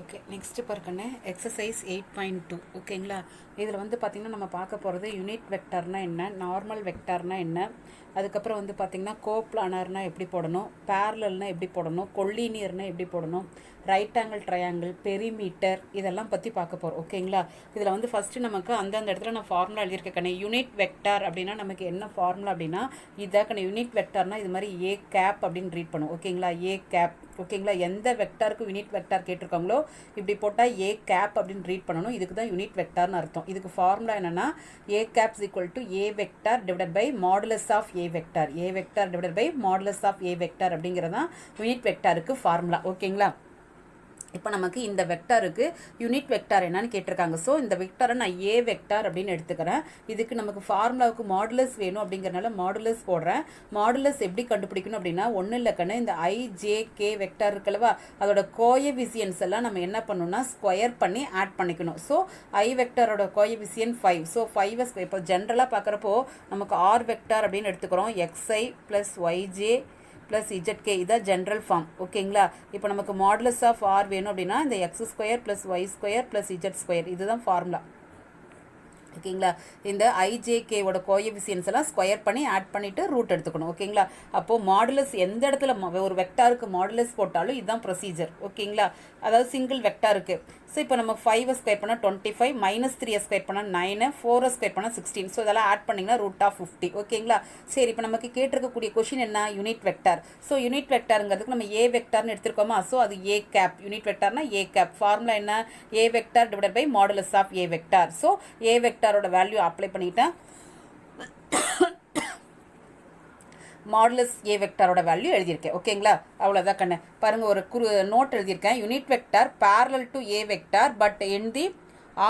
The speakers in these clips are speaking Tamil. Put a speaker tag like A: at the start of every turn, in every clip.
A: Okay, next பாருங்கண்ணே exercise 8.2. ஓகேங்களா, இதில் வந்து பார்த்திங்கன்னா நம்ம பார்க்க போகிறது யூனிட் வெக்டார்னால் என்ன, நார்மல் வெக்டார்னால் என்ன, அதுக்கப்புறம் வந்து பார்த்திங்கன்னா கோப்ளானர்னால் எப்படி போடணும், பேரலல்னால் எப்படி போடணும், கொல்லினியர்னால் எப்படி போடணும், ரைட் ஆங்கிள் ட்ரையாங்கிள், பெரிமீட்டர் இதெல்லாம் பற்றி பார்க்க போகிறோம். ஓகேங்களா, இதில் வந்து ஃபஸ்ட்டு நமக்கு அந்தந்த இடத்துல நான் ஃபார்முலா எழுதியிருக்கேன். யூனிட் வெக்டார் அப்படின்னா நமக்கு என்ன ஃபார்முலா அப்படின்னா இதாக்கண்ணே. யூனிட் வெக்டார்னால் இது மாதிரி ஏ கேப் அப்படின்னு ரீட் பண்ணும். ஓகேங்களா, ஏ கேப். ஓகேங்களா, எந்த வெக்டாருக்கு யூனிட் வெக்டார் கேட்டிருக்காங்களோ இப்படி போட்டால் ஏ கேப் அப்படின்னு ரீட் பண்ணணும். இதுக்கு தான் யூனிட் வெக்டார்னு அர்த்தம். இதுக்கு ஃபார்முலா என்னென்னா A caps equal to A vector divided by modulus of A vector. A vector divided by modulus of A vector அப்படிங்கிறது தான் யூனிட் வெக்டாருக்கு ஃபார்முலா. ஓகேங்களா, இப்போ நமக்கு இந்த வெக்டாருக்கு யூனிட் வெக்டார் என்னன்னு கேட்டிருக்காங்க. ஸோ இந்த வெக்டாரை நான் ஏ வெக்டார் அப்படின்னு எடுத்துக்கிறேன். இதுக்கு நமக்கு ஃபார்முலாவுக்கு மாடுலஸ் வேணும் அப்படிங்கிறனால மாடுலஸ் போடுறேன். மாடுலஸ் எப்படி கண்டுபிடிக்கணும் அப்படின்னா ஒன்றும் இல்லைக்கண்ணு, இந்த ஐஜேகே வெக்டார் இருக்குல்லவா அதோட கோஎஃபிசியன்ஸ் எல்லாம் நம்ம என்ன பண்ணணும்னா ஸ்கொயர் பண்ணி ஆட் பண்ணிக்கணும். So I வெக்டாரோட கோஎஃபிசியன் 5. ஸோ 5 இப்போ ஜென்ரலாக பார்க்குறப்போ நமக்கு ஆர் வெக்டார் அப்படின்னு எடுத்துக்கிறோம். எக்ஸ்ஐ ப்ளஸ் ஒய்ஜே ப்ளஸ் இஜெட்கே இதான் ஜென்ரல் ஃபார்ம். ஓகேங்களா, இப்போ நமக்கு மாடுலஸ் ஆஃப் ஆர் வேணும் அப்படின்னா இந்த X square plus Y square plus Z square இதுதான் ஃபார்முலா. ஓகேங்களா, இந்த ஐஜேகேவோட கோஎஃபிசியன்ஸ் எல்லாம் ஸ்கொயர் பண்ணி ஆட் பண்ணிவிட்டு ரூட் எடுத்துக்கணும். ஓகேங்களா, அப்போது மாடுலஸ் எந்த இடத்துல ஒரு வெக்டாருக்கு மாடுலஸ் போட்டாலும் இதுதான் ப்ரொசீஜர். ஓகேங்களா, அதாவது சிங்கிள் வெக்டாருக்கு. ஸோ இப்போ நம்ம 5 ஸ்கொயர் பண்ணால் 25, -3 ஸ்கொயர் பண்ணால் 9, 4 ஸ்கொயர் பண்ணால் 16. ஸோ இதெல்லாம் ஆட் பண்ணிங்கன்னா ரூட் ஆஃப் 50. ஓகேங்களா, சரி இப்போ நமக்கு கேட்டிருக்கக்கூடிய கொஷின் என்ன, யூனிட் வெக்டார். ஸோ யூனிட் வெக்டாருங்கிறதுக்கு நம்ம ஏ வெக்டார்னு எடுத்துருக்கோமா. ஸோ அது ஏ கேப். யூனிட் வெக்டார்னா ஏ கேப். ஃபார்முலா என்ன, A vector divided by modulus of A vector. So A வெக்டாரோட வேல்யூ அப்ளை பண்ணிட்டேன். மாடுலஸ் ஏ வெக்டாரோட வேல்யூ எழுதியிருக்கேன். ஓகேங்களா, அவ்வளோதான் கண்ணு. பாருங்கள், ஒரு நோட் எழுதியிருக்கேன். Unit vector parallel to A vector but in the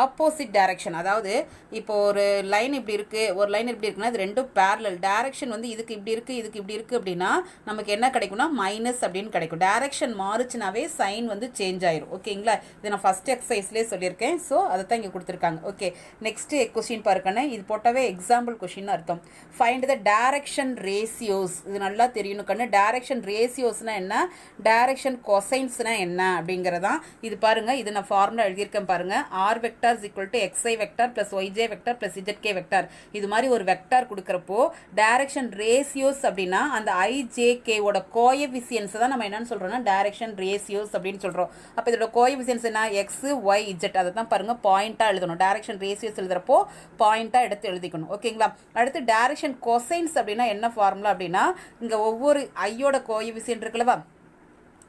A: opposite direction. அதாவது இப்போ ஒரு லைன் இப்படி இருக்குது, ஒரு லைன் இப்படி இருக்குன்னா இது ரெண்டும் பேரலல். டைரக்ஷன் வந்து இதுக்கு இப்படி இருக்குது, இதுக்கு இப்படி இருக்குது அப்படின்னா நமக்கு என்ன கிடைக்கும்னா மைனஸ் அப்படின்னு கிடைக்கும். டைரக்ஷன் மாறுச்சுனாவே சைன் வந்து சேஞ்ச் ஆயிரும். ஓகேங்களா, இது நான் ஃபஸ்ட் எக்ஸசைஸ்லேயே சொல்லியிருக்கேன். ஸோ அதை தான் இங்கே கொடுத்துருக்காங்க. ஓகே, நெக்ஸ்ட் கொஸ்டின் பாருக்கண்ணே. இது போட்டாவே எக்ஸாம்பிள் கொஸ்டின் அர்த்தம். Find the direction ratios. இது நல்லா தெரியணும் கண்ணு. டைரக்ஷன் ரேசியோஸ்னா என்ன, டைரக்ஷன் கொசைன்ஸ்னா என்ன அப்படிங்கிறதான். இது பாருங்க, இது நான் ஃபார்முலா எழுதியிருக்கேன் பாருங்க. R vector equal to xi vector plus yj vector plus zk vector. இது மாதிரி ஒரு வெக்டார் கொடுக்கறப்போ டைரக்ஷன் ரேசியோஸ் அப்படின்னா அந்த ijk ஓட கோஎஃபிசியன்ஸ் தான் நம்ம என்னன்னு சொல்றோம்னா டைரக்ஷன் ரேசியோஸ் அப்படின்னு சொல்றோம். அப்ப இதோட கோஎஃபிசியன்ஸ் என்ன, x y z. அதை தான் பாருங்க பாயிண்டா எழுதணும். டைரக்ஷன் ரேசியோஸ் எழுதுறப்போ பாயிண்டா எடுத்து எழுதிக்கணும். ஓகேங்களா, அடுத்து டைரக்ஷன் கொசைன்ஸ் அப்படின்னா என்ன ஃபார்முலா அப்படின்னா இங்க ஒவ்வொரு ஐயோட கோஎஃபிசியன்ட் இருக்குல்லவா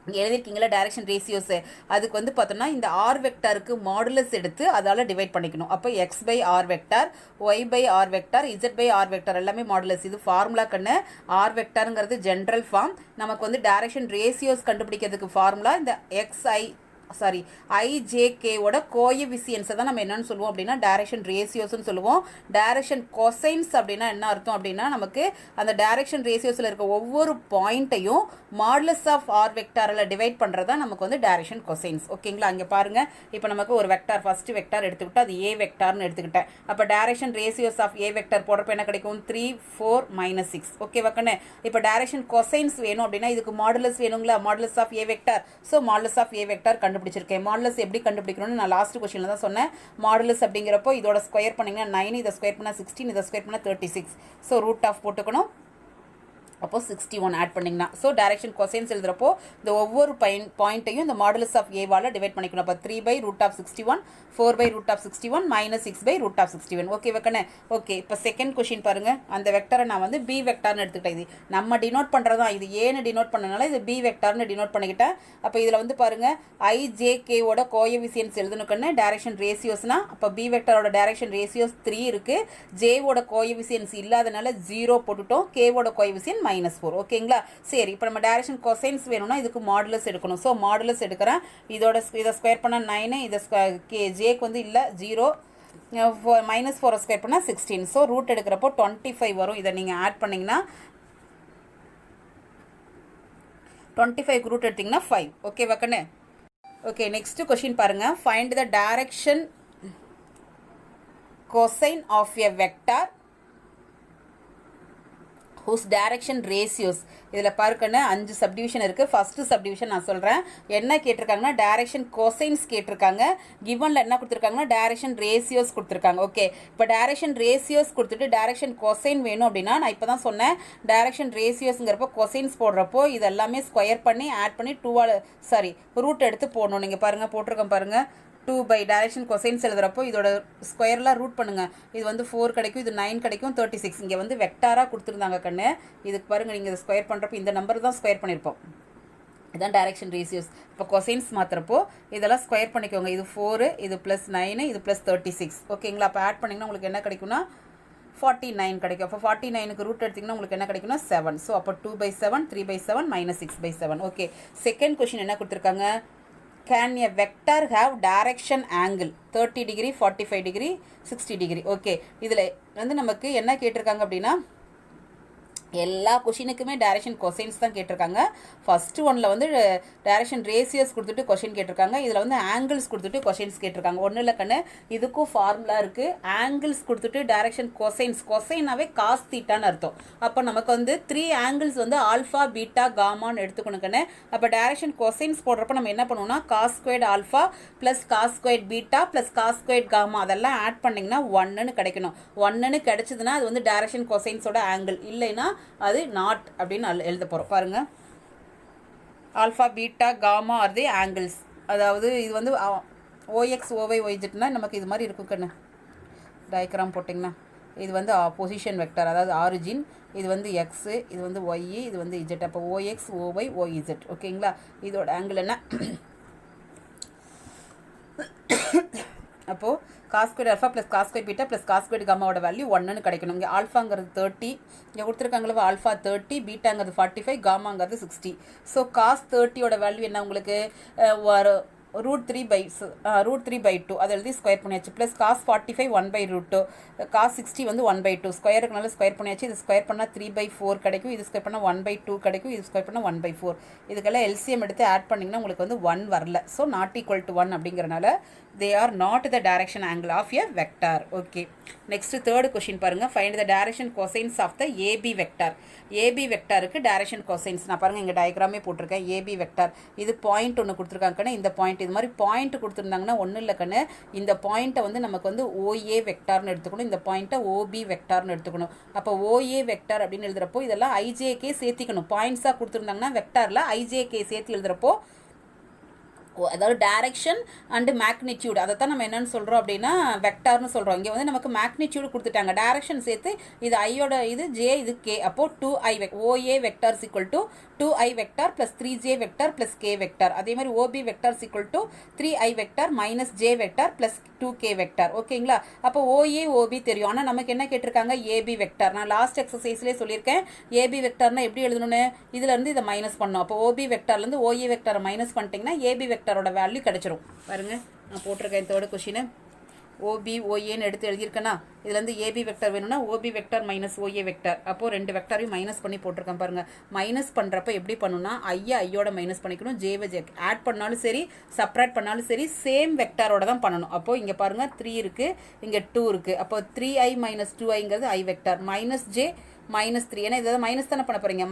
A: இங்கே எழுதிருக்கீங்களா டைரக்ஷன் ரேசியோஸு, அதுக்கு வந்து பார்த்தோம்னா இந்த ஆர் வெக்டாருக்கு மாடுலஸ் எடுத்து அதால் டிவைட் பண்ணிக்கணும். அப்போ X by R vector, Y by R vector, Z by R vector எல்லாமே மாடுலஸ். இது ஃபார்முலா கண்ணு. ஆர் வெக்டாருங்கிறது ஜென்ரல் ஃபார்ம். நமக்கு வந்து டைரக்ஷன் ரேசியோஸ் கண்டுபிடிக்கிறதுக்கு ஃபார்முலா இந்த ஐஜேகேவோட கோஎஃபிசியன்ஸை தான் நம்ம என்னன்னு சொல்லுவோம் அப்படின்னா டைரக்ஷன் ரேசியோஸ்ன்னு சொல்லுவோம். டைரக்ஷன் கொசைன்ஸ் அப்படின்னா என்ன அர்த்தம் அப்படின்னா நமக்கு அந்த டைரக்ஷன் ரேசியோஸில் இருக்க ஒவ்வொரு பாயிண்ட்டையும் மாடுலஸ் ஆஃப் ஆர் வெக்டாரில் டிவைட் பண்ணுறதா நமக்கு வந்து டைரக்ஷன் கொசைன்ஸ். ஓகேங்களா, அங்கே பாருங்கள். இப்போ நமக்கு ஒரு வெக்டார் ஃபர்ஸ்ட் வெக்டார் எடுத்துக்கிட்டு அது ஏ வெக்டார்னு எடுத்துக்கிட்டேன். அப்போ direction ratios of A vector போடுறப்ப என்ன கிடைக்கும், 3 4 -6. ஓகே வக்கண்ணே. இப்போ டைரக்ஷன் கொசைன்ஸ் வேணும் அப்படின்னா இதுக்கு மாடுலஸ் வேணுங்களா, modulus of A vector. So modulus of A vector கண்டுபிடிச்சிருக்கேன். மாடுலஸ் எப்படி கண்டுபிடிக்கணும்னு நான் லாஸ்ட் கொஸ்டின்ல தான் சொன்னேன். மாடுலஸ் அப்படிங்கிறப்போ இதோட ஸ்கொயர் பண்ணிங்கன்னா 9, இதை ஸ்கொயர் பண்ணால் 16, இதை ஸ்கொயர் பண்ணால் 36. ஸோ ரூட் ஆஃப் போட்டுக்கணும். அப்போ 61 ஆட் பண்ணிங்கன்னா ஸோ டைரக்ஷன் கொசைன்ஸ் எழுதுறப்போ இந்த ஒவ்வொரு பாயிண்ட்டையும் இந்த மாடுலஸ் ஆஃப் ஏவால் டிவைட் பண்ணிக்கணும். அப்போ 3 by root of 61, 4 by root of 61, -6 by root of 61. Okay வைக்கண்ணே. ஓகே, இப்போ செகண்ட் கொஸ்டின் பாருங்கள். அந்த வெக்டரை நான் வந்து பி வெக்டார்னு எடுத்துக்கிட்டேன். இது நம்ம டினோட் பண்ணுறதா, இது ஏன்னு டினோட் பண்ணனால இது பி வெக்டார்னு டினோட் பண்ணிக்கிட்டேன். அப்போ இதில் வந்து பாருங்கள் ஐஜேகேவோட கோஎஃபிசியன்ஸ் எழுதணுக்கண்ணே டைரக்ஷன் ரேசியோஸ்னா அப்போ பி வெக்டாரோட டைரக்ஷன் ரேசியோஸ் 3 இருக்குது. ஜேவோட கோஎஃபிசியன்ஸ் இல்லாதனால 0 போட்டுட்டோம். கேவோட கோஎஃபிசியன் -4. ஓகேங்களா, சரி இப்போ நம்ம டைரக்ஷன் கொசைன்ஸ் வேணும்னா இதுக்கு மாடுலஸ் எடுக்கணும். ஸோ மாடுலஸ் எடுக்கிறேன். இதை ஸ்கொயர் பண்ணால் 9, இதை ஜேக்கு வந்து இல்லை 0, -4 ஸ்கொயர் பண்ணால் 16. ஸோ ரூட் எடுக்கிறப்போ 25 வரும். இதை நீங்கள் ஆட் பண்ணிங்கன்னா 25 ரூட் எடுத்திங்கன்னா 5. ஓகே வக்கண்ணே. ஓகே, நெக்ஸ்ட் கொஸ்டின் பாருங்கள். Find the direction cosine of a vector whose direction ratios இதில் பார்க்கன்னு 5 சப்டிவிஷன் இருக்குது. ஃபஸ்ட்டு சப்டிவிஷன் நான் சொல்கிறேன். என்ன கேட்டிருக்காங்கன்னா டைரக்ஷன் கொசைன்ஸ் கேட்டிருக்காங்க. கிவனில் என்ன கொடுத்துருக்காங்கன்னா டைரக்ஷன் ரேசியோஸ் கொடுத்துருக்காங்க. ஓகே, இப்போ டைரக்ஷன் ரேசியோஸ் கொடுத்துட்டு டைரக்ஷன் கொசைன் வேணும் அப்படின்னா நான் இப்போ தான் சொன்னேன் டைரக்ஷன் ரேசியோஸுங்கிறப்போ கொசைன்ஸ் போடுறப்போ இது எல்லாமே ஸ்கொயர் பண்ணி ஆட் பண்ணி ரூட் எடுத்து போடணும். நீங்கள் பாருங்கள் போட்டிருக்கேன் பாருங்கள் 2 by டைரக்ஷன் கொசைன்ஸ் எழுதுறப்போ இதோட ஸ்கொயர்லாம் ரூட் பண்ணுங்கள். இது வந்து 4 கிடைக்கும், இது 9 கிடைக்கும், 36. இங்கே வந்து வெக்டாராக கொடுத்துருந்தாங்க கண்ணு. இதுக்கு பாருங்கள் நீங்கள் ஸ்கொயர் பண்ணுறப்போ இந்த நம்பர் தான் ஸ்கொயர் பண்ணியிருப்போம். இதுதான் டைரக்ஷன் ரேசியோஸ். இப்போ கொசைன்ஸ் மாத்திரப்போ இதெல்லாம் ஸ்கொயர் பண்ணிக்கோங்க. இது 4, இது ப்ளஸ் 9, இது ப்ளஸ் 36. ஓகேங்களா? அப்போ ஆட் பண்ணிங்கன்னா உங்களுக்கு என்ன கிடைக்கும்னா 49 கிடைக்கும். அப்போ 49க்கு ரூட் எடுத்திங்கன்னா உங்களுக்கு என்ன கிடைக்கும்னா 7. ஸோ அப்போ 2/7, 3/7, -6/7. ஓகே, செகண்ட் கொஷின் என்ன கொடுத்துருக்காங்க? Can a vector have direction angle 30 degree, 45 degree, 60 degree? Okay, இதில் வந்து நமக்கு என்ன கேட்டிருக்காங்க அப்படின்னா எல்லா கொஷினுக்குமே டைரக்ஷன் கொசைன்ஸ் தான் கேட்டிருக்காங்க. ஃபஸ்ட்டு ஒன்றில் வந்து டைரக்ஷன் ரேசியோஸ் கொடுத்துட்டு கொஷின் கேட்டிருக்காங்க. இதில் வந்து ஆங்கிள்ஸ் கொடுத்துட்டு கொஷின்ஸ் கேட்டிருக்காங்க. ஒன்றும் இல்லை கண்ணு, இதுக்கும் ஃபார்முலா இருக்குது. ஆங்கிள்ஸ் கொடுத்துட்டு டைரக்ஷன் கொசைனாவே காஸ் தீட்டான்னு அர்த்தம். அப்போ நமக்கு வந்து 3 ஆங்கிள்ஸ் வந்து ஆல்ஃபா பீட்டா காமான்னு எடுத்துக்கணும் கண்ணு. அப்போ டைரக்ஷன் கொசைன்ஸ் போடுறப்ப நம்ம என்ன பண்ணுவோம்னா cos squared alpha plus cos squared beta plus cos squared gamma அதெல்லாம் ஆட் பண்ணிங்கன்னா 1ன்னு கிடைக்கணும். 1ன்னு கிடைச்சதுன்னா அது வந்து டைரக்ஷன் கொசைன்ஸோட ஆங்கிள், இல்லைன்னா அது நாட் அப்படின்னு எழுத போகிறோம். பாருங்கள், ஆல்ஃபா பீட்டா காமா ஆர் தி ஆங்கிள்ஸ். அதாவது இது வந்து OX OY OZ நமக்கு இது மாதிரி இருக்கும் கண்ணு. டயக்ராம் போட்டிங்கன்னா இது வந்து பொசிஷன் வெக்டர், அதாவது ஆரிஜின். இது வந்து எக்ஸு, இது வந்து ஒய், இது வந்து இஜெட். அப்போ OX OY OZ. ஓகேங்களா? இதோட ஆங்கிள் என்ன? அப்போது cos square alpha plus cos square beta plus cos square காமாவோட வேல்யூ 1ன்னு கிடைக்கணும். இங்கே ஆல்ஃபாங்கிறது 30, இங்கே கொடுத்துருக்காங்களா ஆல்ஃபா 30, பீட்டாங்கிறது 45, காமாங்கிறது 60. ஸோ காஸ் 30யோட வேல்யூ என்ன உங்களுக்கு √3/2 அதை எழுதி ஸ்கொயர் பண்ணியாச்சு. ப்ளஸ் காஸ் 45 1/√2, காஸ் 60 வந்து 1/2. ஸ்கொயருக்குனால ஸ்கொயர் பண்ணியாச்சு. இது ஸ்கொயர் பண்ணால் 3/4 கிடைக்கும், இது ஸ்கொயர் பண்ணால் 1/2 கிடைக்கும், இது ஸ்கொயர் பண்ணால் 1/4. இதுக்கெல்லாம் எல்சிஎம் எடுத்து ஆட் பண்ணிங்கன்னா உங்களுக்கு வந்து 1 வரல. ஸோ நாட் ஈக்குவல் டு 1 அப்படிங்கிறனால they are not the direction angle of a vector. Okay, next third question பாருங்க. Find the direction cosines of the AB vector. AB vectorக்கு direction cosines நான் பாருங்க இங்கே டயக்ராமே போட்டிருக்கேன். AB vector இது பாயிண்ட் ஒன்று கொடுத்துருக்காங்க. இந்த பாயிண்ட் இது மாதிரி பாயிண்ட் கொடுத்துருந்தாங்கன்னா ஒன்றும் இல்லை கண்ணு, இந்த பாயிண்ட்டை வந்து நமக்கு வந்து OA வெக்டார்னு எடுத்துக்கணும், இந்த பாயிண்ட்டை OB வெக்டார்னு எடுத்துக்கணும். அப்போ OA வெக்டார் அப்படின்னு எழுதுறப்போ இதெல்லாம் IJK சேர்த்திக்கணும். பாயிண்ட்ஸாக கொடுத்துருந்தாங்கன்னா வெக்டாரில் IJK சேர்த்து எழுதுறப்போ அதாவது டைரக்ஷன் அண்ட் மேக்னிடியூட் அதை தான் நம்ம என்னென்னு சொல்கிறோம் அப்படின்னா வெக்டார்னு சொல்கிறோம். இங்கே வந்து நமக்கு மேக்னிடியூடு கொடுத்துட்டாங்க, டைரக்ஷன் சேர்த்து இது ஐயோட இது ஜே இது கே. அப்போது 2I OA vector equal to 2I vector plus 3J vector plus K vector. அதே மாதிரி OB vector equal to 3I vector minus J vector plus 2K vector. ஓகேங்களா? அப்போ OA OB தெரியும், ஆனால் நமக்கு என்ன கேட்டிருக்காங்க AB வெக்டார். நான் லாஸ்ட் எக்ஸசைஸ்லேயே சொல்லியிருக்கேன் AB வெக்டார்னா எப்படி எழுதணும்னு, இதுலேருந்து இதை மைனஸ் பண்ணோம். அப்போ OB வெக்டார்லேருந்து OA வெக்டாரை மைனஸ் பண்ணிட்டீங்கன்னா AB வெக்டாரோட வேல்யூ கிடைச்சிரும். பாருங்க நான் போட்டிருக்கேன் தேர்ட் கொஸ்டின். OBOAன்னு எடுத்து எழுதியிருக்கேன்னா இதுலேருந்து AB வெக்டர் வேணும்னா OB vector minus OA vector. அப்போது 2 வெக்டரையும் மைனஸ் பண்ணி போட்டிருக்கேன் பாருங்கள். மைனஸ் பண்ணுறப்ப எப்படி பண்ணணும்னா ஐயோட மைனஸ் பண்ணிக்கணும், ஜேவை ஆட் பண்ணாலும் சரி சப்ராக்ட் பண்ணாலும் சரி சேம் வெக்டரோட தான் பண்ணணும். அப்போது இங்கே பாருங்கள் 3 இருக்குது, இங்கே 2 இருக்குது. அப்போ 3I மைனஸ் 2Iங்கிறது I வெக்டர் மைனஸ் J -3. ஏன்னா இதை மைனஸ் தானே பண்ண போகிறீங்க.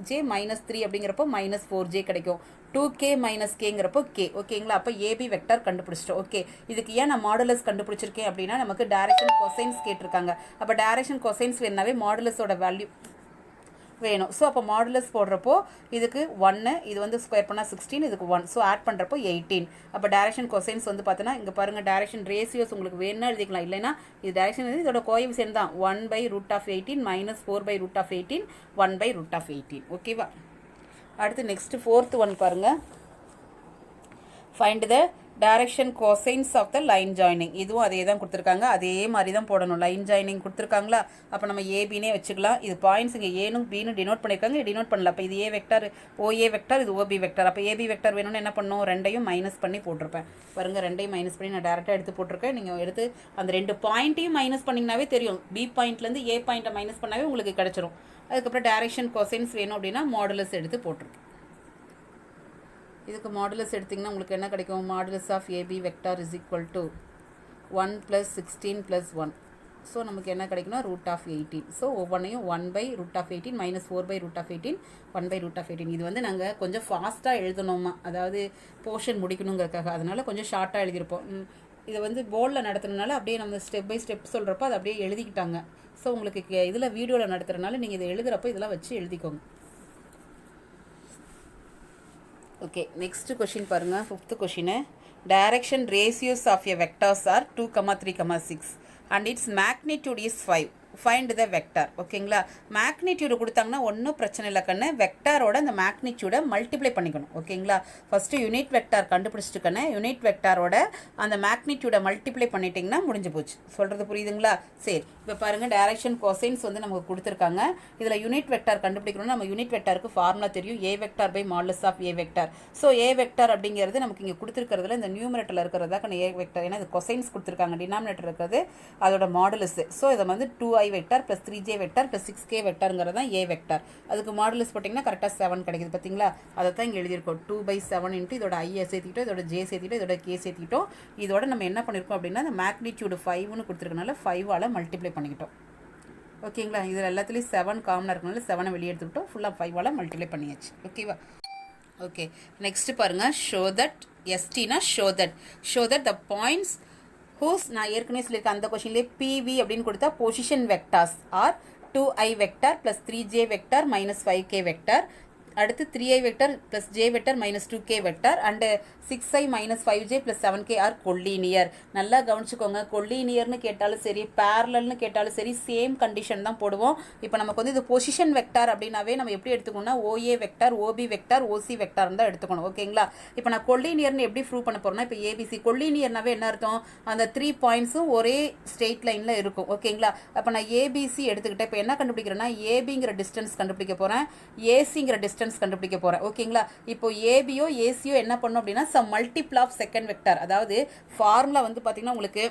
A: -J -3 அப்படிங்கிறப்போ -4J கிடைக்கும். 2K - Kங்கிறப்போ K. ஓகேங்களா? அப்போ AB வெக்டர் கண்டுபிடிச்சிட்டோம். ஓகே, இதுக்கு ஏன் நான் மாடுலஸ் கண்டுபிடிச்சிருக்கேன் அப்படின்னா நமக்கு டைரக்ஷன் கொசைன்ஸ் கேட்டிருக்காங்க. அப்போ டைரக்ஷன் கொசைன்ஸ் வேணாவே மாடுலஸோட வேல்யூ வேணும். ஸோ அப்போ மாடுலஸ் போடுறப்போ இதுக்கு 1, இது வந்து ஸ்கொயர் பண்ணால் 16, இதுக்கு 1. ஸோ ஆட் பண்ணுறப்போ 18. அப்போ டைரக்ஷன் கொசைன்ஸ் வந்து பார்த்தோன்னா இங்கே பாருங்கள் டைரக்ஷன் ரேசியோஸ் உங்களுக்கு வேணும்னா எழுதிக்கலாம், இல்லைன்னா இது டைரக்ஷன் இதோட கோஎஃபிஷியன்ட் தான் 1/√18 - 4/√18 1/√18. ஓகேவா? அடுத்து நெக்ஸ்ட் ஃபோர்த் ஒன் பாருங்கள். Find the direction cosines of the line joining. இதுவும் அதே தான் கொடுத்துருக்காங்க, அதே மாதிரி தான் போடணும். லைன் ஜாயினிங் கொடுத்துருக்காங்களா, அப்போ நம்ம ஏபினே வச்சுக்கலாம். இது பாயிண்ட்ஸ் இங்கே ஏனும் பின்னு டினோட் பண்ணியிருக்காங்க, டினோட் பண்ணல. அப்போ இது ஏ வெக்டர் OA வெக்டர், இது OB வெக்டர். அப்போ AB வெக்டர் வேணும்னு என்ன பண்ணணும், 2ஐயும் மைனஸ் பண்ணி போட்டிருப்பேன் பாருங்கள். 2ஐயும் மைனஸ் பண்ணி நான் டேரெக்டாக எடுத்து போட்டிருக்கேன். நீங்கள் எடுத்து அந்த 2 பாயிண்ட்டையும் மைனஸ் பண்ணிங்கனாவே தெரியும். B பாயிண்ட்லேருந்து A பாயிண்ட்டை மைனஸ் பண்ணாவே உங்களுக்கு கிடச்சிரும். அதுக்கப்புறம் டைரக்ஷன் கொசைன்ஸ் வேணும் அப்படின்னா மாடுலஸ் எடுத்து போட்டிருக்கேன். இதுக்கு மாடுலஸ் எடுத்திங்கன்னா உங்களுக்கு என்ன கிடைக்கும், modulus of AB vector is equal to 1 + 16 + 1. So நமக்கு என்ன கிடைக்குன்னா √18. ஸோ ஒவ்வொன்றையும் 1/√18 -4/√18 1/√18. இது வந்து நாங்கள் கொஞ்சம் ஃபாஸ்ட்டாக எழுதணுமா, அதாவது போர்ஷன் முடிக்கணுங்கிறதுக்காக, அதனால் கொஞ்சம் ஷார்ட்டாக எழுதியிருப்போம். இதை வந்து போர்டில் நடத்துறதுனால அப்படியே நம்ம ஸ்டெப் பை ஸ்டெப் சொல்கிறப்போ அதை அப்படியே எழுதிக்கிட்டாங்க. ஸோ உங்களுக்கு இதில் வீடியோவில் நடத்துறதுனால நீங்கள் இதை எழுதுகிறப்போ இதெல்லாம் வச்சு எழுதிக்கோங்க. ஓகே, நெக்ஸ்ட் கொஷின் பாருங்கள். 5th question. Direction ratios of a vectors are 2, 3, 6 and its magnitude is 5. Find the vector. ஓகேங்களா, மேக்னிடியூடு கொடுத்தாங்கன்னா ஒன்றும் பிரச்சனை இல்லை கண்ணு, வெக்டாரோட அந்த மேக்னிடியூடை மல்டிப்ளை பண்ணிக்கணும். ஓகேங்களா, ஃபஸ்ட்டு யூனிட் வெக்டார் கண்டுபிடிச்சிட்டு கண்ணு, யூனிட் வெக்டாரோட அந்த மேக்னிடியூடை மல்டிப்ளை பண்ணிட்டிங்கன்னா முடிஞ்சு போச்சு. சொல்கிறது புரியுதுங்களா? சரி, இப்போ பாருங்கள், டைரக்ஷன் கொசைன்ஸ் வந்து நமக்கு கொடுத்துருக்காங்க. இதில் யூனிட் வெக்டார் கண்டுபிடிக்கணும்னா நம்ம யூனிட் வெக்டாருக்கு ஃபார்முலா தெரியும், A vector by modulus of A vector. So A vector அப்படிங்கிறது நமக்கு இங்கே கொடுத்துருக்கிறதுல இந்த நியூமரேட்டரில் இருக்கிறதா கண்ணு A வெக்டார், ஏன்னா இது கொசைன்ஸ் கொடுத்துருக்காங்க, டினாமினேட்டர் இருக்கிறது அதோட மாடுலஸ். ஸோ இதை வந்து 2i vector plus 3j vector plus 6k வெக்டாருங்கிறது தான் A வெக்டார். அதுக்கு மாடுலஸ் போட்டிங்கன்னா கரெக்டாக 7 கிடைக்குது. பார்த்தீங்களா, அதை தான் இங்கே எழுதியிருக்கோம். 2/7 இன்ட்டு இதோட ஐயை சேர்த்திட்டோம், இதோட ஜே சேர்த்திட்டோம், இதோட கே சேர்த்திட்டோம். இதோட நம்ம என்ன பண்ணியிருக்கோம் அப்படின்னா அந்த மேக்னிடியூடு 5ன்னு கொடுத்துருக்கனால 5ஆல் மல்டிப்ளை பண்ணிக்கிட்டோம். ஓகேங்களா, இதில் எல்லாத்துலேயும் 7 காமனாக இருக்கனால 7 வெளியே எடுத்துக்கிட்டோம், ஃபுல்லாக 5ஆல் மல்டிப்ளை பண்ணியாச்சு. ஓகேவா? ஓகே, நெக்ஸ்ட் பாருங்கள். ஷோ தட் எஸ்டினா show that the points whose, நான் ஏற்கனவே சொல்லியிருக்கேன் அந்த கொஷின்லேயே PV அப்படின்னு கொடுத்தா position vectors are 2i vector plus 3j vector minus 5k vector, அடுத்து 3i vector plus j vector minus 2k vector and 6i minus 5j plus 7k are collinear. நல்லா கவனிச்சுக்கோங்க, கொல்லீனியர்னு கேட்டாலும் சரி, பேரலல்னு கேட்டாலும் சரி, சேம் கண்டிஷன் தான் போடுவோம். இப்போ நமக்கு வந்து இது பொசிஷன் வெக்டார் அப்படின்னாவே நம்ம எப்படி எடுத்துக்கணும்னா OA vector, OB vector, OC vector தான் எடுத்துக்கணும். ஓகேங்களா, இப்போ நான் கொல்லீனியர்னு எப்படி ப்ரூவ் பண்ண போகிறேன்னா, இப்போ ABC கொல்லீனியர்னாவே என்ன அர்த்தம், அந்த 3 பாயிண்ட்ஸும் ஒரே ஸ்ட்ரெயிட் லைனில் இருக்கும். ஓகேங்களா, அப்போ நான் ABC எடுத்துக்கிட்டேன். இப்போ என்ன கண்டுபிடிக்கிறேன்னா ஏபிங்கிற டிஸ்டன்ஸ் கண்டுபிடிக்க போகிறேன், ஏசிங்கிற டிஸ்டன்ஸ் கண்டுபிடிக்க போகிறேன். ஓகேங்களா, இப்போ ஏபியோ ஏசியோ என்ன பண்ணும் அப்படின்னா மல்டிபிள் ஆஃப் செகண்ட் வெக்டார். அதாவது ஃபார்முலா வந்து பார்த்தீங்கன்னா உங்களுக்கு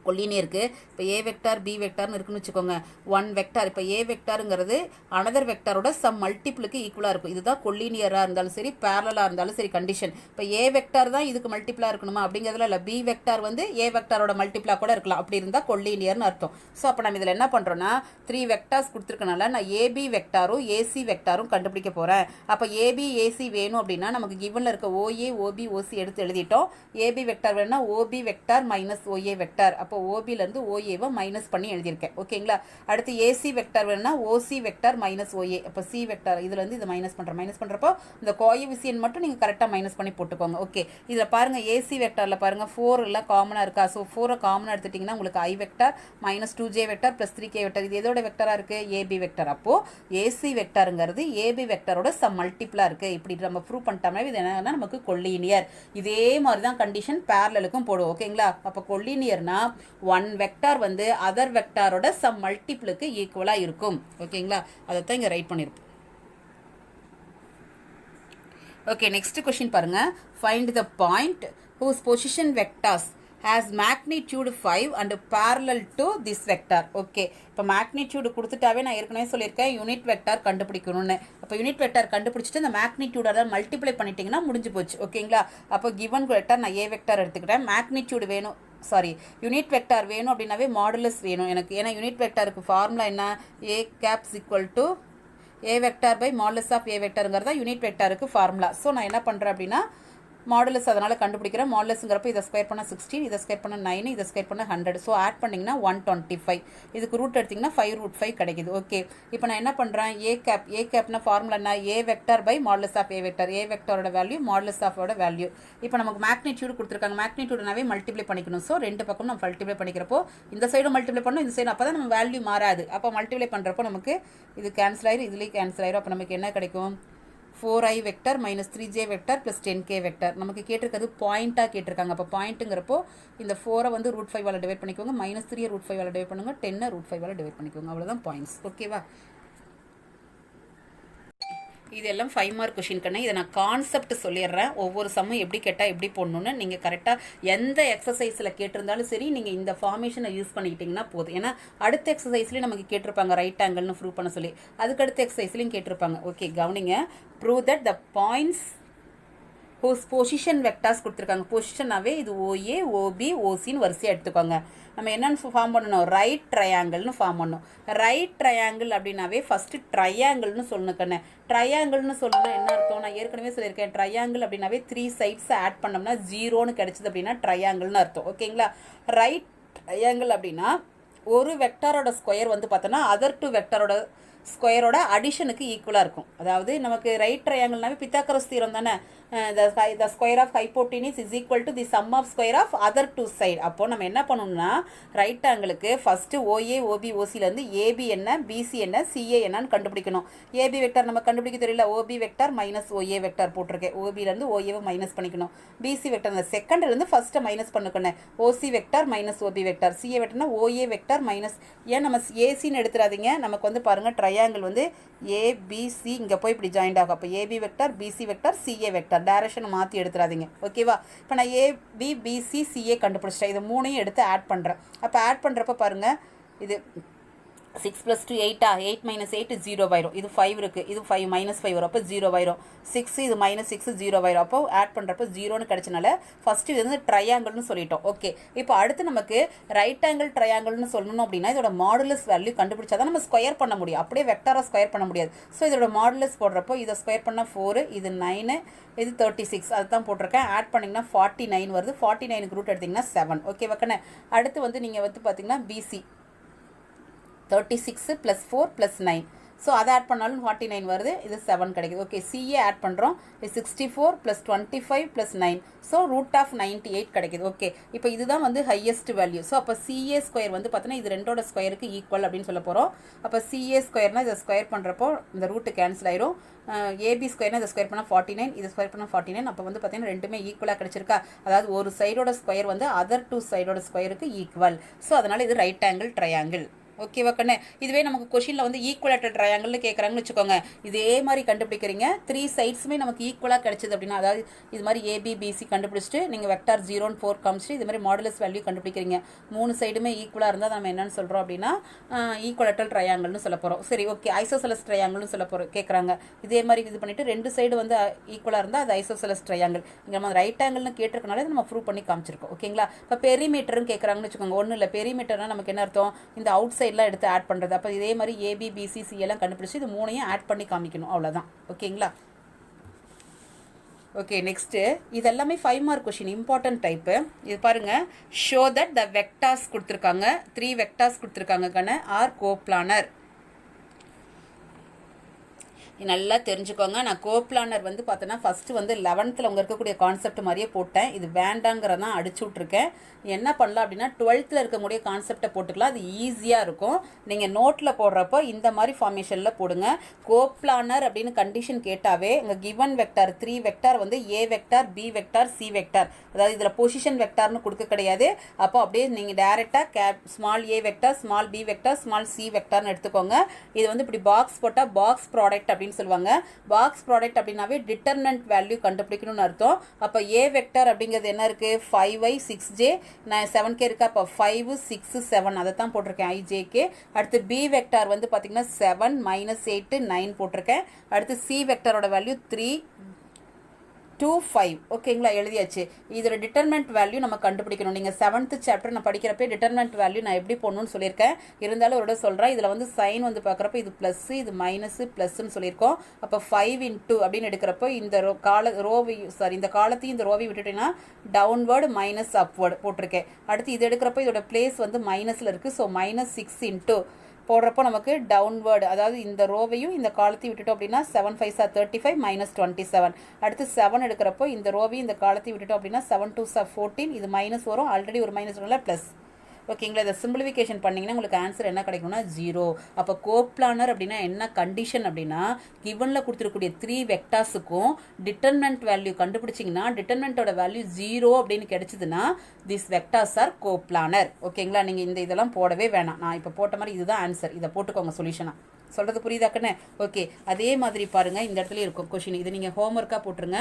A: கொல்லினியருக்கு இப்போ A வெக்டார் B வெக்டார்னு இருக்குன்னு வச்சுக்கோங்க. 1 வெக்டார், இப்போ A வெக்டாருங்கிறது அனதர் வெக்டாரோட சம் மல்டிபிளுக்கு ஈக்குவலாக இருக்கும். இதுதான் கொல்லினியராக இருந்தாலும் சரி, பேரலாக இருந்தாலும் சரி கண்டிஷன். இப்போ A வெக்டார் தான் இதுக்கு மல்டிபிளாக இருக்கணுமா அப்படிங்கிறதுல இல்லை, B வெக்டார் வந்து A வெக்டாரோட மல்டிபிளாக கூட இருக்கலாம். அப்படி இருந்தால் கொல்லினியர்னு அர்த்தம். ஸோ அப்போ நம்ம இதில் என்ன பண்ணுறோன்னா 3 வெக்டார்ஸ் கொடுத்துருக்கனால நான் AB வெக்டாரும் AC வெக்டாரும் கண்டுபிடிக்க போகிறேன். அப்போ AB AC வேணும் அப்படின்னா நமக்கு கிவனில் இருக்க OA OB OC எடுத்து எழுதிட்டோம். AB வெக்டார் வேணும்னா OB vector minus OA vector, அப்போ ஓபிலேருந்து ஓஏவை மைனஸ் பண்ணி எழுதியிருக்கேன். ஓகேங்களா, அடுத்து ஏசி வெக்டார் வேணும்னா ஓசி வெக்டார் மைனஸ் ஓஏ, அப்போ சி வெக்டார் இதுலேருந்து இதை மைனஸ் பண்ணுறப்போ இந்த கோஎஃபிஷியன்ட் மட்டும் நீங்கள் கரெக்டாக மைனஸ் பண்ணி போட்டுக்கோங்க. ஓகே, இதில் பாருங்கள் ஏசி வெக்டாரில் பாருங்கள் 4 எல்லாம் காமனாக இருக்கா. ஸோ 4 காமனாக எடுத்துட்டிங்கன்னா உங்களுக்கு I vector minus 2j vector plus 3k vector. இது எதோட வெக்டாராக இருக்குது? AB vector. அப்போது ஏசி வெக்டாருங்கிறது ஏபி வெக்டாரோட சம் மல்டிப்ளாக இருக்குது. இப்படி நம்ம ப்ரூவ் பண்ணிட்டோம்னா இது என்னன்னா நமக்கு கொல்லினியர். இதே மாதிரி தான் கண்டிஷன் பேரலலுக்கும் போடுவோம். ஓகேங்களா, அப்போ கொல்லினியர்னா 1 வெக்டார் வந்து அதர் வெக்டாரோட சம் மல்டிபிளுக்கு ஈக்குவலாக இருக்கும். ஓகேங்களா, அதை தான் இங்கே ரைட் பண்ணியிருப்போம். ஓகே, நெக்ஸ்ட் கொஸ்டின் பாருங்க. Find the point whose position vectors has magnitude 5 and parallel to this vector. Okay, இப்போ மேக்னிடியூடு கொடுத்துட்டாவே நான் ஏற்கனவே சொல்லியிருக்கேன் யூனிட் வெக்டார் கண்டுபிடிக்கணும்னு. அப்போ யூனிட் வெக்டார் கண்டுபிடிச்சிட்டு இந்த மேக்னிடியூட மல்டிப்ளை பண்ணிட்டீங்கன்னா முடிஞ்சு போச்சு. ஓகேங்களா, அப்போ கிவன் வெக்டார் நான் A வெக்டார் எடுத்துக்கிட்டேன். மேக்னிடியூடு வேணும், யூனிட் வெக்டார் வேணும் அப்படின்னாவே மாடுலஸ் வேணும் எனக்கு. ஏன்னா யூனிட் வெக்டாருக்கு ஃபார்முலா என்ன, A caps equal to A vector by modulus of A வெக்டாருங்கிறதா யூனிட் வெக்டாருக்கு ஃபார்முலா. ஸோ நான் என்ன பண்ணுறேன் அப்படின்னா மாடுலஸ் அதனால் கண்டுபிடிக்கிறேன். மாடுலஸ்ங்கிறப்ப இதை ஸ்கொயர் பண்ணால் 16, இதை ஸ்கொயர் பண்ணால் 9, இதை ஸ்கொயர் பண்ணால் 100. ஸோ ஆட் பண்ணிங்கன்னா 125. இதுக்கு ரூட் எடுத்திங்கன்னா 5√5 கிடைக்குது. ஓகே, இப்போ நான் என்ன பண்ணுறேன், ஏ கேப்னா ஃபார்முலா என்ன, A vector by modulus of A vector. A வெக்டாரோட வேல்யூ மாடுலஸ் ஆஃபோட வேல்யூ. இப்போ நமக்கு மேக்னிடியூடு கொடுத்துருக்காங்க, மேக்னிடியூடுனாவே மல்டிப்ளை பண்ணிக்கணும். ஸோ ரெண்டு பக்கம் நம்ம மல்டிப்ளை பண்ணிக்கிறப்போ இந்த சைடும் மல்டிப்ளை பண்ணணும், இந்த சைடு, அப்போ தான் நம்ம வேல்யூ மாறாது. அப்போ மல்டிப்ளை பண்ணுறப்போ நமக்கு இது கேன்சல் ஆயிரும், இதுலேயும் கேன்சல் ஆயிரும். அப்போ நமக்கு என்ன கிடைக்கும், 4i vector minus 3j vector plus 10k vector. நமக்கு கேட்டிருக்கிறது பாயிண்ட்டாக கேட்டிருக்காங்க. அப்போ பாயிண்ட்டுங்கிறப்போ இந்த 4 வந்து √5 டிவைட் பண்ணிக்கோங்க, மைனஸ் 3 √5 டிவைட் பண்ணுங்க, 10 √5 டிவைட் பண்ணிக்கோங்க. அவ்வளோதான் பாயிண்ட்ஸ். ஓகேவா, இதெல்லாம் 5 மார்க் கொஷின் கண்ணே. இதை நான் கான்செப்ட் சொல்லிடுறேன், ஒவ்வொரு சம்மும் எப்படி கேட்டால் எப்படி போடணுன்னு. நீங்கள் கரெக்டாக எந்த எக்ஸசைஸில் கேட்டிருந்தாலும் சரி நீங்கள் இந்த ஃபார்மேஷனை யூஸ் பண்ணிக்கிட்டிங்கன்னா போதும். ஏன்னா அடுத்த எக்ஸசைஸ்லேயும் நமக்கு கேட்டிருப்பாங்க ரைட் ஆங்கிள்னு ப்ரூவ் பண்ண சொல்லி, அதுக்கு அடுத்த எக்ஸசைஸ்லையும் கேட்டிருப்பாங்க. ஓகே, கவனிங்க. Prove that the points position vectors கொடுத்துருக்காங்க. பொசிஷனாகவே இது ஓஏ ஓபி ஓசின்னு வரிசையாக எடுத்துக்கோங்க. நம்ம என்னென்னு ஃபார்ம் பண்ணணும், ரைட் ட்ரையாங்கிள்னு ஃபார்ம் பண்ணணும். ரைட் ட்ரையாங்கிள் அப்படின்னாவே ஃபஸ்ட்டு ட்ரையாங்கிள்னு சொல்லணும் கண்ணு. ட்ரையாங்கிள்னு சொல்லணும் என்ன அர்த்தம், நான் ஏற்கனவே சொல்லியிருக்கேன். ட்ரையாங்கிள் அப்படின்னாவே 3 சைட்ஸை ஆட் பண்ணோம்னா 0ன்னு கிடச்சிது அப்படின்னா ட்ரையாங்கிள்னு அர்த்தம். ஓகேங்களா. ரைட் ட்ரையாங்கிள் அப்படின்னா ஒரு வெக்டாரோட ஸ்கொயர் வந்து பார்த்தோன்னா அதர் 2 வெக்டாரோட ஸ்கொயரோட அடிஷனுக்கு ஈக்குவலாக இருக்கும். அதாவது நமக்கு ரைட் ட்ரையாங்கிள்னாவே பித்தாகரஸ் தியரம் தானே. the square of hypotenuse is equal to the sum of square of other 2 side. அப்போ நம்ம என்ன பண்ணணும்னா ரைட் ஆங்கிளுக்கு ஃபஸ்ட்டு ஓஏ ஓபி ஓசிலேருந்து ஏபி என்ன பிசி என்ன சிஏ என்னன்னு கண்டுபிடிக்கணும். ஏபி வெக்டார் நம்ம கண்டுபிடிக்க தெரியல, OB vector minus OA vector போட்டிருக்கேன். ஓபிலேருந்து ஓஏவை மைனஸ் பண்ணிக்கணும். பிசி வெக்டார் அந்த செகண்ட்லேருந்து ஃபஸ்ட்டு மைனஸ் பண்ணிக்கணும். OC vector minus OB vector. CA வெக்டார்னா ஓஏ வெக்டார் மைனஸ், ஏன் நம்ம ஏசின்னு எடுத்துடாதீங்க. நமக்கு வந்து பாருங்கள் ட்ரையாங்கிள் வந்து ஏபிசி இங்கே போய் இப்படி ஜாயிண்ட் ஆகும். அப்போ AB vector BC vector CA vector டைரக்ஷனை மாற்றி எடுத்துடாதீங்க. ஓகேவா. இப்போ நான் ஏபி பிசி சிஏ கண்டுபிடிச்சிட்டேன். இது மூணையும் எடுத்து ஆட் பண்ணுறேன். அப்போ ஆட் பண்ணுறப்ப பாருங்கள், இது 6 + 2 8 8 - 8 0 ஆயிரும். இது 5 இருக்குது, இது 5 -5 வரும். அப்போ 0 ஆயிரும். 6 இது -6 0 ஆயிரும். அப்போ ஆட் பண்ணுறப்போ 0ன்னு கிடச்சனால ஃபஸ்ட்டு இது வந்து ட்ரையாங்கிள்னு சொல்லிட்டோம். ஓகே. இப்போ அடுத்து நமக்கு ரைட் ஆங்கிள் ட்ரையாங்கிள்னு சொல்லணும் அப்படின்னா இதோட மாடுலஸ் வேல்யூ கண்டுபிடிச்சா தான் நம்ம ஸ்கொயர் பண்ண முடியும். அப்படியே வெக்டாராக ஸ்கொயர் பண்ண முடியாது. ஸோ இதோட மாடுலஸ் போடுறப்போ இதை ஸ்கொயர் பண்ணால் 4, இது 9, இது 36, அதுதான் போட்டிருக்கேன். ஆட் பண்ணிங்கன்னா 49 வருது. 49க்கு ரூட் எடுத்திங்கன்னா 7. ஓகே வைக்கண்ணே. அடுத்து வந்து நீங்கள் வந்து பார்த்தீங்கன்னா பிசி 36 + 4 + 9. ஸோ அதை ஆட் பண்ணாலும் 49 வருது. இது 7 கிடைக்குது. ஓகே. சிஏ ஆட் பண்ணுறோம். இது 64 + 25 + 9. ஸோ √98 கிடைக்குது. ஓகே. இப்போ இதுதான் வந்து ஹையஸ்ட் வேல்யூ. ஸோ அப்போ சிஏ ஸ்கொயர் வந்து பார்த்தோன்னா இது ரெண்டோட ஸ்கொயருக்கு ஈக்குவல் அப்படின்னு சொல்ல போகிறோம். அப்போ சிஏ ஸ்கொயர்னால் இதை ஸ்கொயர் பண்ணுறப்போ இந்த ரூட்டு கேன்சல் ஆயிரும். ஏபி ஸ்கொயர்னால் இதை ஸ்கொயர் பண்ணால் 49, இதை ஸ்கொயர் பண்ணால் 49. அப்போ வந்து பார்த்தீங்கன்னா ரெண்டுமே ஈக்குவலாக கிடச்சிருக்கா. அதாவது ஒரு சைடோட ஸ்கொயர் வந்து அதர் 2 சைடோட ஸ்கொயருக்கு ஈக்குவல். ஸோ அதனால் இது ரைட் ஆங்கிள் ட்ரையாங்கிள். ஓகேவா கண்ணே. இதுவே நமக்கு கொஷினில் வந்து ஈக்குவலேட்டட் ட்ரையாங்கிள்னு கேட்குறாங்கன்னு வச்சுக்கோங்க. இதே மாதிரி கண்டுபிடிக்கிறீங்க. 3 சைட்ஸுமே நமக்கு ஈக்குவலாக கிடச்சிது அப்படின்னா, அதாவது இது மாதிரி ஏபிபிசி கண்டுபிடிச்சிட்டு நீங்கள் வெக்டார் 0 4 காமிச்சிட்டு இது மாதிரி மாடுலஸ் வேல்யூ கண்டுபிடிக்கிறீங்க. 3 சைடுமே ஈக்குவலாக இருந்தால் நம்ம என்னென்னு சொல்கிறோம் அப்படின்னா ஈக்குவலேட்டட் ட்ரையாங்கிள்னு சொல்ல போகிறோம். சரி, ஓகே. ஐசோசெலஸ் ட்ரையாங்கிள்னு சொல்ல போகிறோம் கேட்குறாங்க. இதே மாதிரி இது பண்ணிவிட்டு 2 சைடு வந்து ஈக்குவலாக இருந்தால் அது ஐசோசெலஸ் ட்ரையாங்கிள். இங்கே நம்ம ரைட் ஆங்கிள்னு கேட்டிருக்கனால நம்ம ப்ரூவ் பண்ணி காமிச்சிருக்கோம். ஓகேங்களா. இப்போ பெரிமீட்டர்னு கேட்குறாங்கன்னு வச்சுக்கோங்க. ஒன்றும் இல்லை, பெரிமீட்டர்னால் நமக்கு என்ன அர்த்தம், இந்த அவுட் சைட்லாம் எடுத்து ஆட் பண்ணுறது. அப்போ இதே மாதிரி ஏபி பிசி சி எல்லாம் கண்டுபிடிச்சி இது மூணையும் ஆட் பண்ணி காமிக்கணும். அவ்வளோதான். ஓகேங்களா. ஓகே. நெக்ஸ்ட்டு இதெல்லாமே 5 மார்க் கொஷின், இம்பார்ட்டன்ட் டைப்பு. இது பாருங்கள். ஷோ தட் த வெக்டார்ஸ் கொடுத்துருக்காங்க, 3 வெக்டார்ஸ் கொடுத்துருக்காங்க கண்ண ஆர் கோப்ளானர். நல்லா தெரிஞ்சுக்கோங்க. நான் கோப்ளானர் வந்து பார்த்தோன்னா ஃபஸ்ட்டு வந்து 11th உங்கள் இருக்கக்கூடிய கான்செப்ட் மாதிரியே போட்டேன். இது வேண்டாங்கிறதான் அடிச்சு விட்ருக்கேன். என்ன பண்ணலாம் அப்படின்னா 12th இருக்கக்கூடிய கான்செப்டை போட்டுக்கலாம். அது ஈஸியாக இருக்கும். நீங்கள் நோட்டில் போடுறப்போ இந்த மாதிரி ஃபார்மேஷனில் போடுங்க. கோப்ளானர் அப்படின்னு கண்டிஷன் கேட்டாவே இங்கே கிவன் வெக்டார் 3 வெக்டார் வந்து A vector B vector C vector, அதாவது இதில் பொசிஷன் வெக்டார்னு கொடுக்க கிடையாது. அப்போ அப்படியே நீங்கள் டேரெக்டாக small A vector small B vector small C வெக்டார்னு எடுத்துக்கோங்க. இது வந்து இப்படி பாக்ஸ் போட்டால் பாக்ஸ் ப்ராடக்ட் அப்படின்னு சொல்லுவாங்க. பாக்ஸ் ப்ராடக்ட் அப்படின்னாவே டிட்டர்மினன்ட் வேல்யூ கண்டுபிடிக்கணும்னு அர்த்தம். அப்போ ஏ வெக்டார் அப்படிங்கிறது என்ன இருக்குது, 5i 6j 7k இருக்கா. அப்போ 5 6 7 அதை தான் போட்டிருக்கேன் ijk. அடுத்து பி வெக்டார் வந்து பார்த்தீங்கன்னா 7 -8 9 போட்டிருக்கேன். அடுத்து சி வெக்டாரோட வேல்யூ 3 2 5. ஓகேங்களா, எழுதியாச்சு. இதோட டிட்டர்மெண்ட் வேல்யூ நம்ம கண்டுபிடிக்கணும். நீங்கள் 7th சாப்டர் நான் படிக்கிறப்பே டிட்டர்மெண்ட் வேல்யூ நான் எப்படி போடணும்னு சொல்லியிருக்கேன். இருந்தாலும் ஒரு சொல்கிறேன். இதில் வந்து சைன் வந்து பார்க்குறப்ப இது ப்ளஸ் இது மைனஸ் ப்ளஸ்ன்னு சொல்லியிருக்கோம். அப்போ 5 × அப்படின்னு எடுக்கிறப்போ இந்த இந்த காலத்தையும் இந்த ரோவை விட்டுட்டீங்கன்னா டவுன்வேர்டு மைனஸ் அப்வேர்டு போட்டிருக்கேன். அடுத்து இது எடுக்கிறப்போ இதோட பிளேஸ் வந்து மைனஸில் இருக்குது. ஸோ -6 × போடுறப்போ நமக்கு டவுன்வேர்டு, அதாவது இந்த ரோவையும் இந்த காலத்தையும் விட்டுட்டோம் அப்படின்னா 7 5 35 -27. அடுத்து 7 எடுக்கிறப்போ இந்த ரோவையும் இந்த காலத்தையும் விட்டுட்டோம் அப்படின்னா 7 2 14. இது மைனஸ் வரும், ஆல்ரெடி ஒரு மைனஸ் வரல ப்ளஸ். ஓகேங்களா. இதை சிம்பிளிஃபிகேஷன் பண்ணிங்கன்னா உங்களுக்கு ஆன்சர் என்ன கிடைக்கும்னா 0. அப்போ கோப்ளானர் அப்படின்னா என்ன கண்டிஷன் அப்படின்னா கிவனில் கொடுத்துருக்கூடிய 3 வெக்டார்ஸுக்கும் டிட்டர்மெண்ட் வேல்யூ கண்டுபிடிச்சிங்கன்னா டிட்டர்மெண்ட்டோட வேல்யூ 0 அப்படின்னு கிடைச்சிதுன்னா திஸ் வெக்டார்ஸ் ஆர் கோப்ளானர். ஓகேங்களா. நீங்கள் இதெல்லாம் போடவே வேணாம். நான் இப்போ போட்ட மாதிரி இதுதான் ஆன்சர். இதை போட்டுக்கோங்க சொல்யூஷனாக. சொல்கிறது புரியுதாக்கண்ணே? ஓகே, அதே மாதிரி பாருங்கள், இந்த இடத்துல இருக்கும் கொஷின். இது நீங்கள் ஹோம்ஒர்க்காக போட்டுருங்க.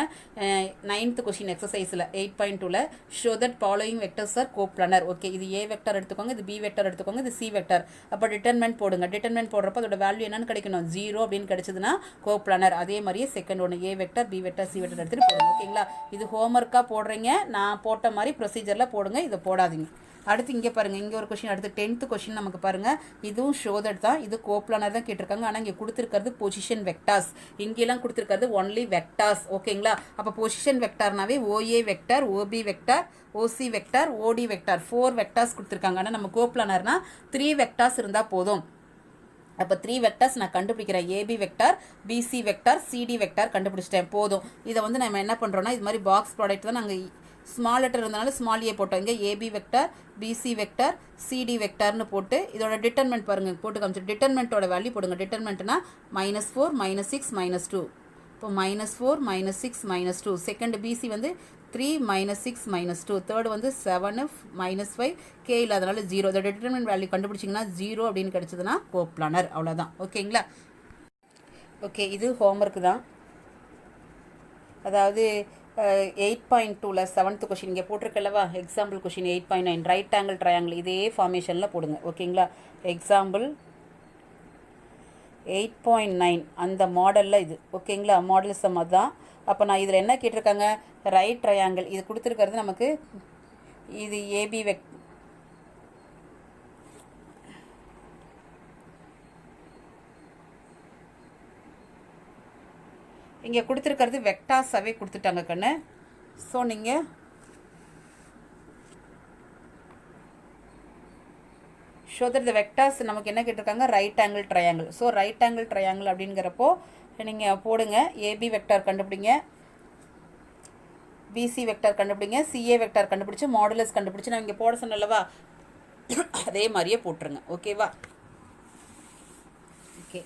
A: 9th கொஷின் எக்ஸசைஸில் 8.2ல் show that following vectors are coplanar. Okay, இது ஏ வெக்டர் எடுத்துக்கோங்க, இது பி வெக்டர் எடுத்துக்கோங்க, இது சி வெக்டர். அப்போ டிட்டர்மெண்ட் போடுங்க. டிட்டர்மெண்ட் போடுறப்போ அதோட வேல்யூ என்னன்னு கிடைக்கணும்? 0 அப்படின்னு கிடைச்சதுன்னா கோப்ளானர். அதே மாதிரியே செகண்ட் ஒன்று A vector, B vector, C vector எடுத்துகிட்டு போடுங்க. ஓகேங்களா? இது ஹோம்ஒர்க்காக போடுறீங்க. நான் போட்ட மாதிரி ப்ரொசீஜரில் போடுங்க, இதை போடாதீங்க. அடுத்து இங்கே பாருங்கள், இங்கே ஒரு கொஷின். அடுத்து 10th கொஷின் நமக்கு பாருங்கள். இதுவும் ஷோதட் தான், இது கோப்ளானர் தான் கேட்டிருக்காங்க. ஆனால் இங்கே கொடுத்துருக்கிறது பொசிஷன் வெக்டார்ஸ். இங்கெல்லாம் கொடுத்துருக்கிறது ஒன்லி வெக்டார்ஸ். ஓகேங்களா? அப்போ பொசிஷன் வெக்டார்னாவே OA vector, OB vector, OC vector, OD vector, 4 vectors கொடுத்துருக்காங்க. ஆனால் நம்ம கோப்ளானர்னா 3 வெக்டார்ஸ் இருந்தால் போதும். அப்போ 3 வெக்டார்ஸ் நான் கண்டுபிடிக்கிறேன். AB vector, BC vector, CD vector கண்டுபிடிச்சிட்டேன், போதும். இதை வந்து நம்ம என்ன பண்ணுறோன்னா, இது மாதிரி பாக்ஸ் ப்ராடக்ட் தான் நாங்கள் ஸ்மால் லெட்டர் இருந்தனால ஸ்மால் ஏ போட்டோம். இங்கே AB vector, BC vector, CD வெக்டார்னு போட்டு இதோட டிட்டர்மெண்ட் பாருங்கள் போட்டு காமிச்சு. டிட்டர்மெண்ட்டோட வேல்யூ போடுங்க. டிட்டர்மெண்ட்னா -4, -6, -2. இப்போ -4, -6, -2. செகண்ட் பிசி வந்து 3, -6, -2. தேர்டு வந்து 7, -5, கே இல்லாதனால 0. இதோட டிட்டர்மெண்ட் வேல்யூ கண்டுபிடிச்சிங்கன்னா 0 அப்படின்னு கிடச்சதுன்னா கோப்ளானர். அவ்வளோதான். ஓகேங்களா? ஓகே, இது ஹோம்ஒர்க்கு தான். அதாவது 8.2ல் 7th கொஷின் இங்கே போட்டிருக்கல்லவா, example question 8.9 right angle triangle இதே ஃபார்மேஷனில் போடுங்க. ஓகேங்களா? எக்ஸாம்பிள் 8.9 அந்த மாடலில் இது. ஓகேங்களா? மாடல் சம் தான். அப்போ நான் இதில் என்ன கேட்டிருக்காங்க? ரைட் ட்ரையாங்கிள் இது கொடுத்துருக்கிறது நமக்கு. இது ஏபி இங்கே கொடுத்துருக்கிறது வெக்டார்ஸாகவே கொடுத்துட்டாங்க கண்ணு. ஸோ நீங்கள் ஷோ தட் த வெக்டார்ஸ் நமக்கு என்ன கேட்டிருக்காங்க? Right angle triangle. So right angle triangle அப்படிங்கிறப்போ நீங்கள் போடுங்க. ஏபி வெக்டார் கண்டுபிடிங்க, பிசி வெக்டார் கண்டுபிடிங்க, சிஏ வெக்டார் கண்டுபிடிச்சி மாடுலஸ் கண்டுபிடிச்சி நான் இங்கே போட சொன்னல்லவா, அதே மாதிரியே போட்டுருங்க. ஓகேவா? ஓகே,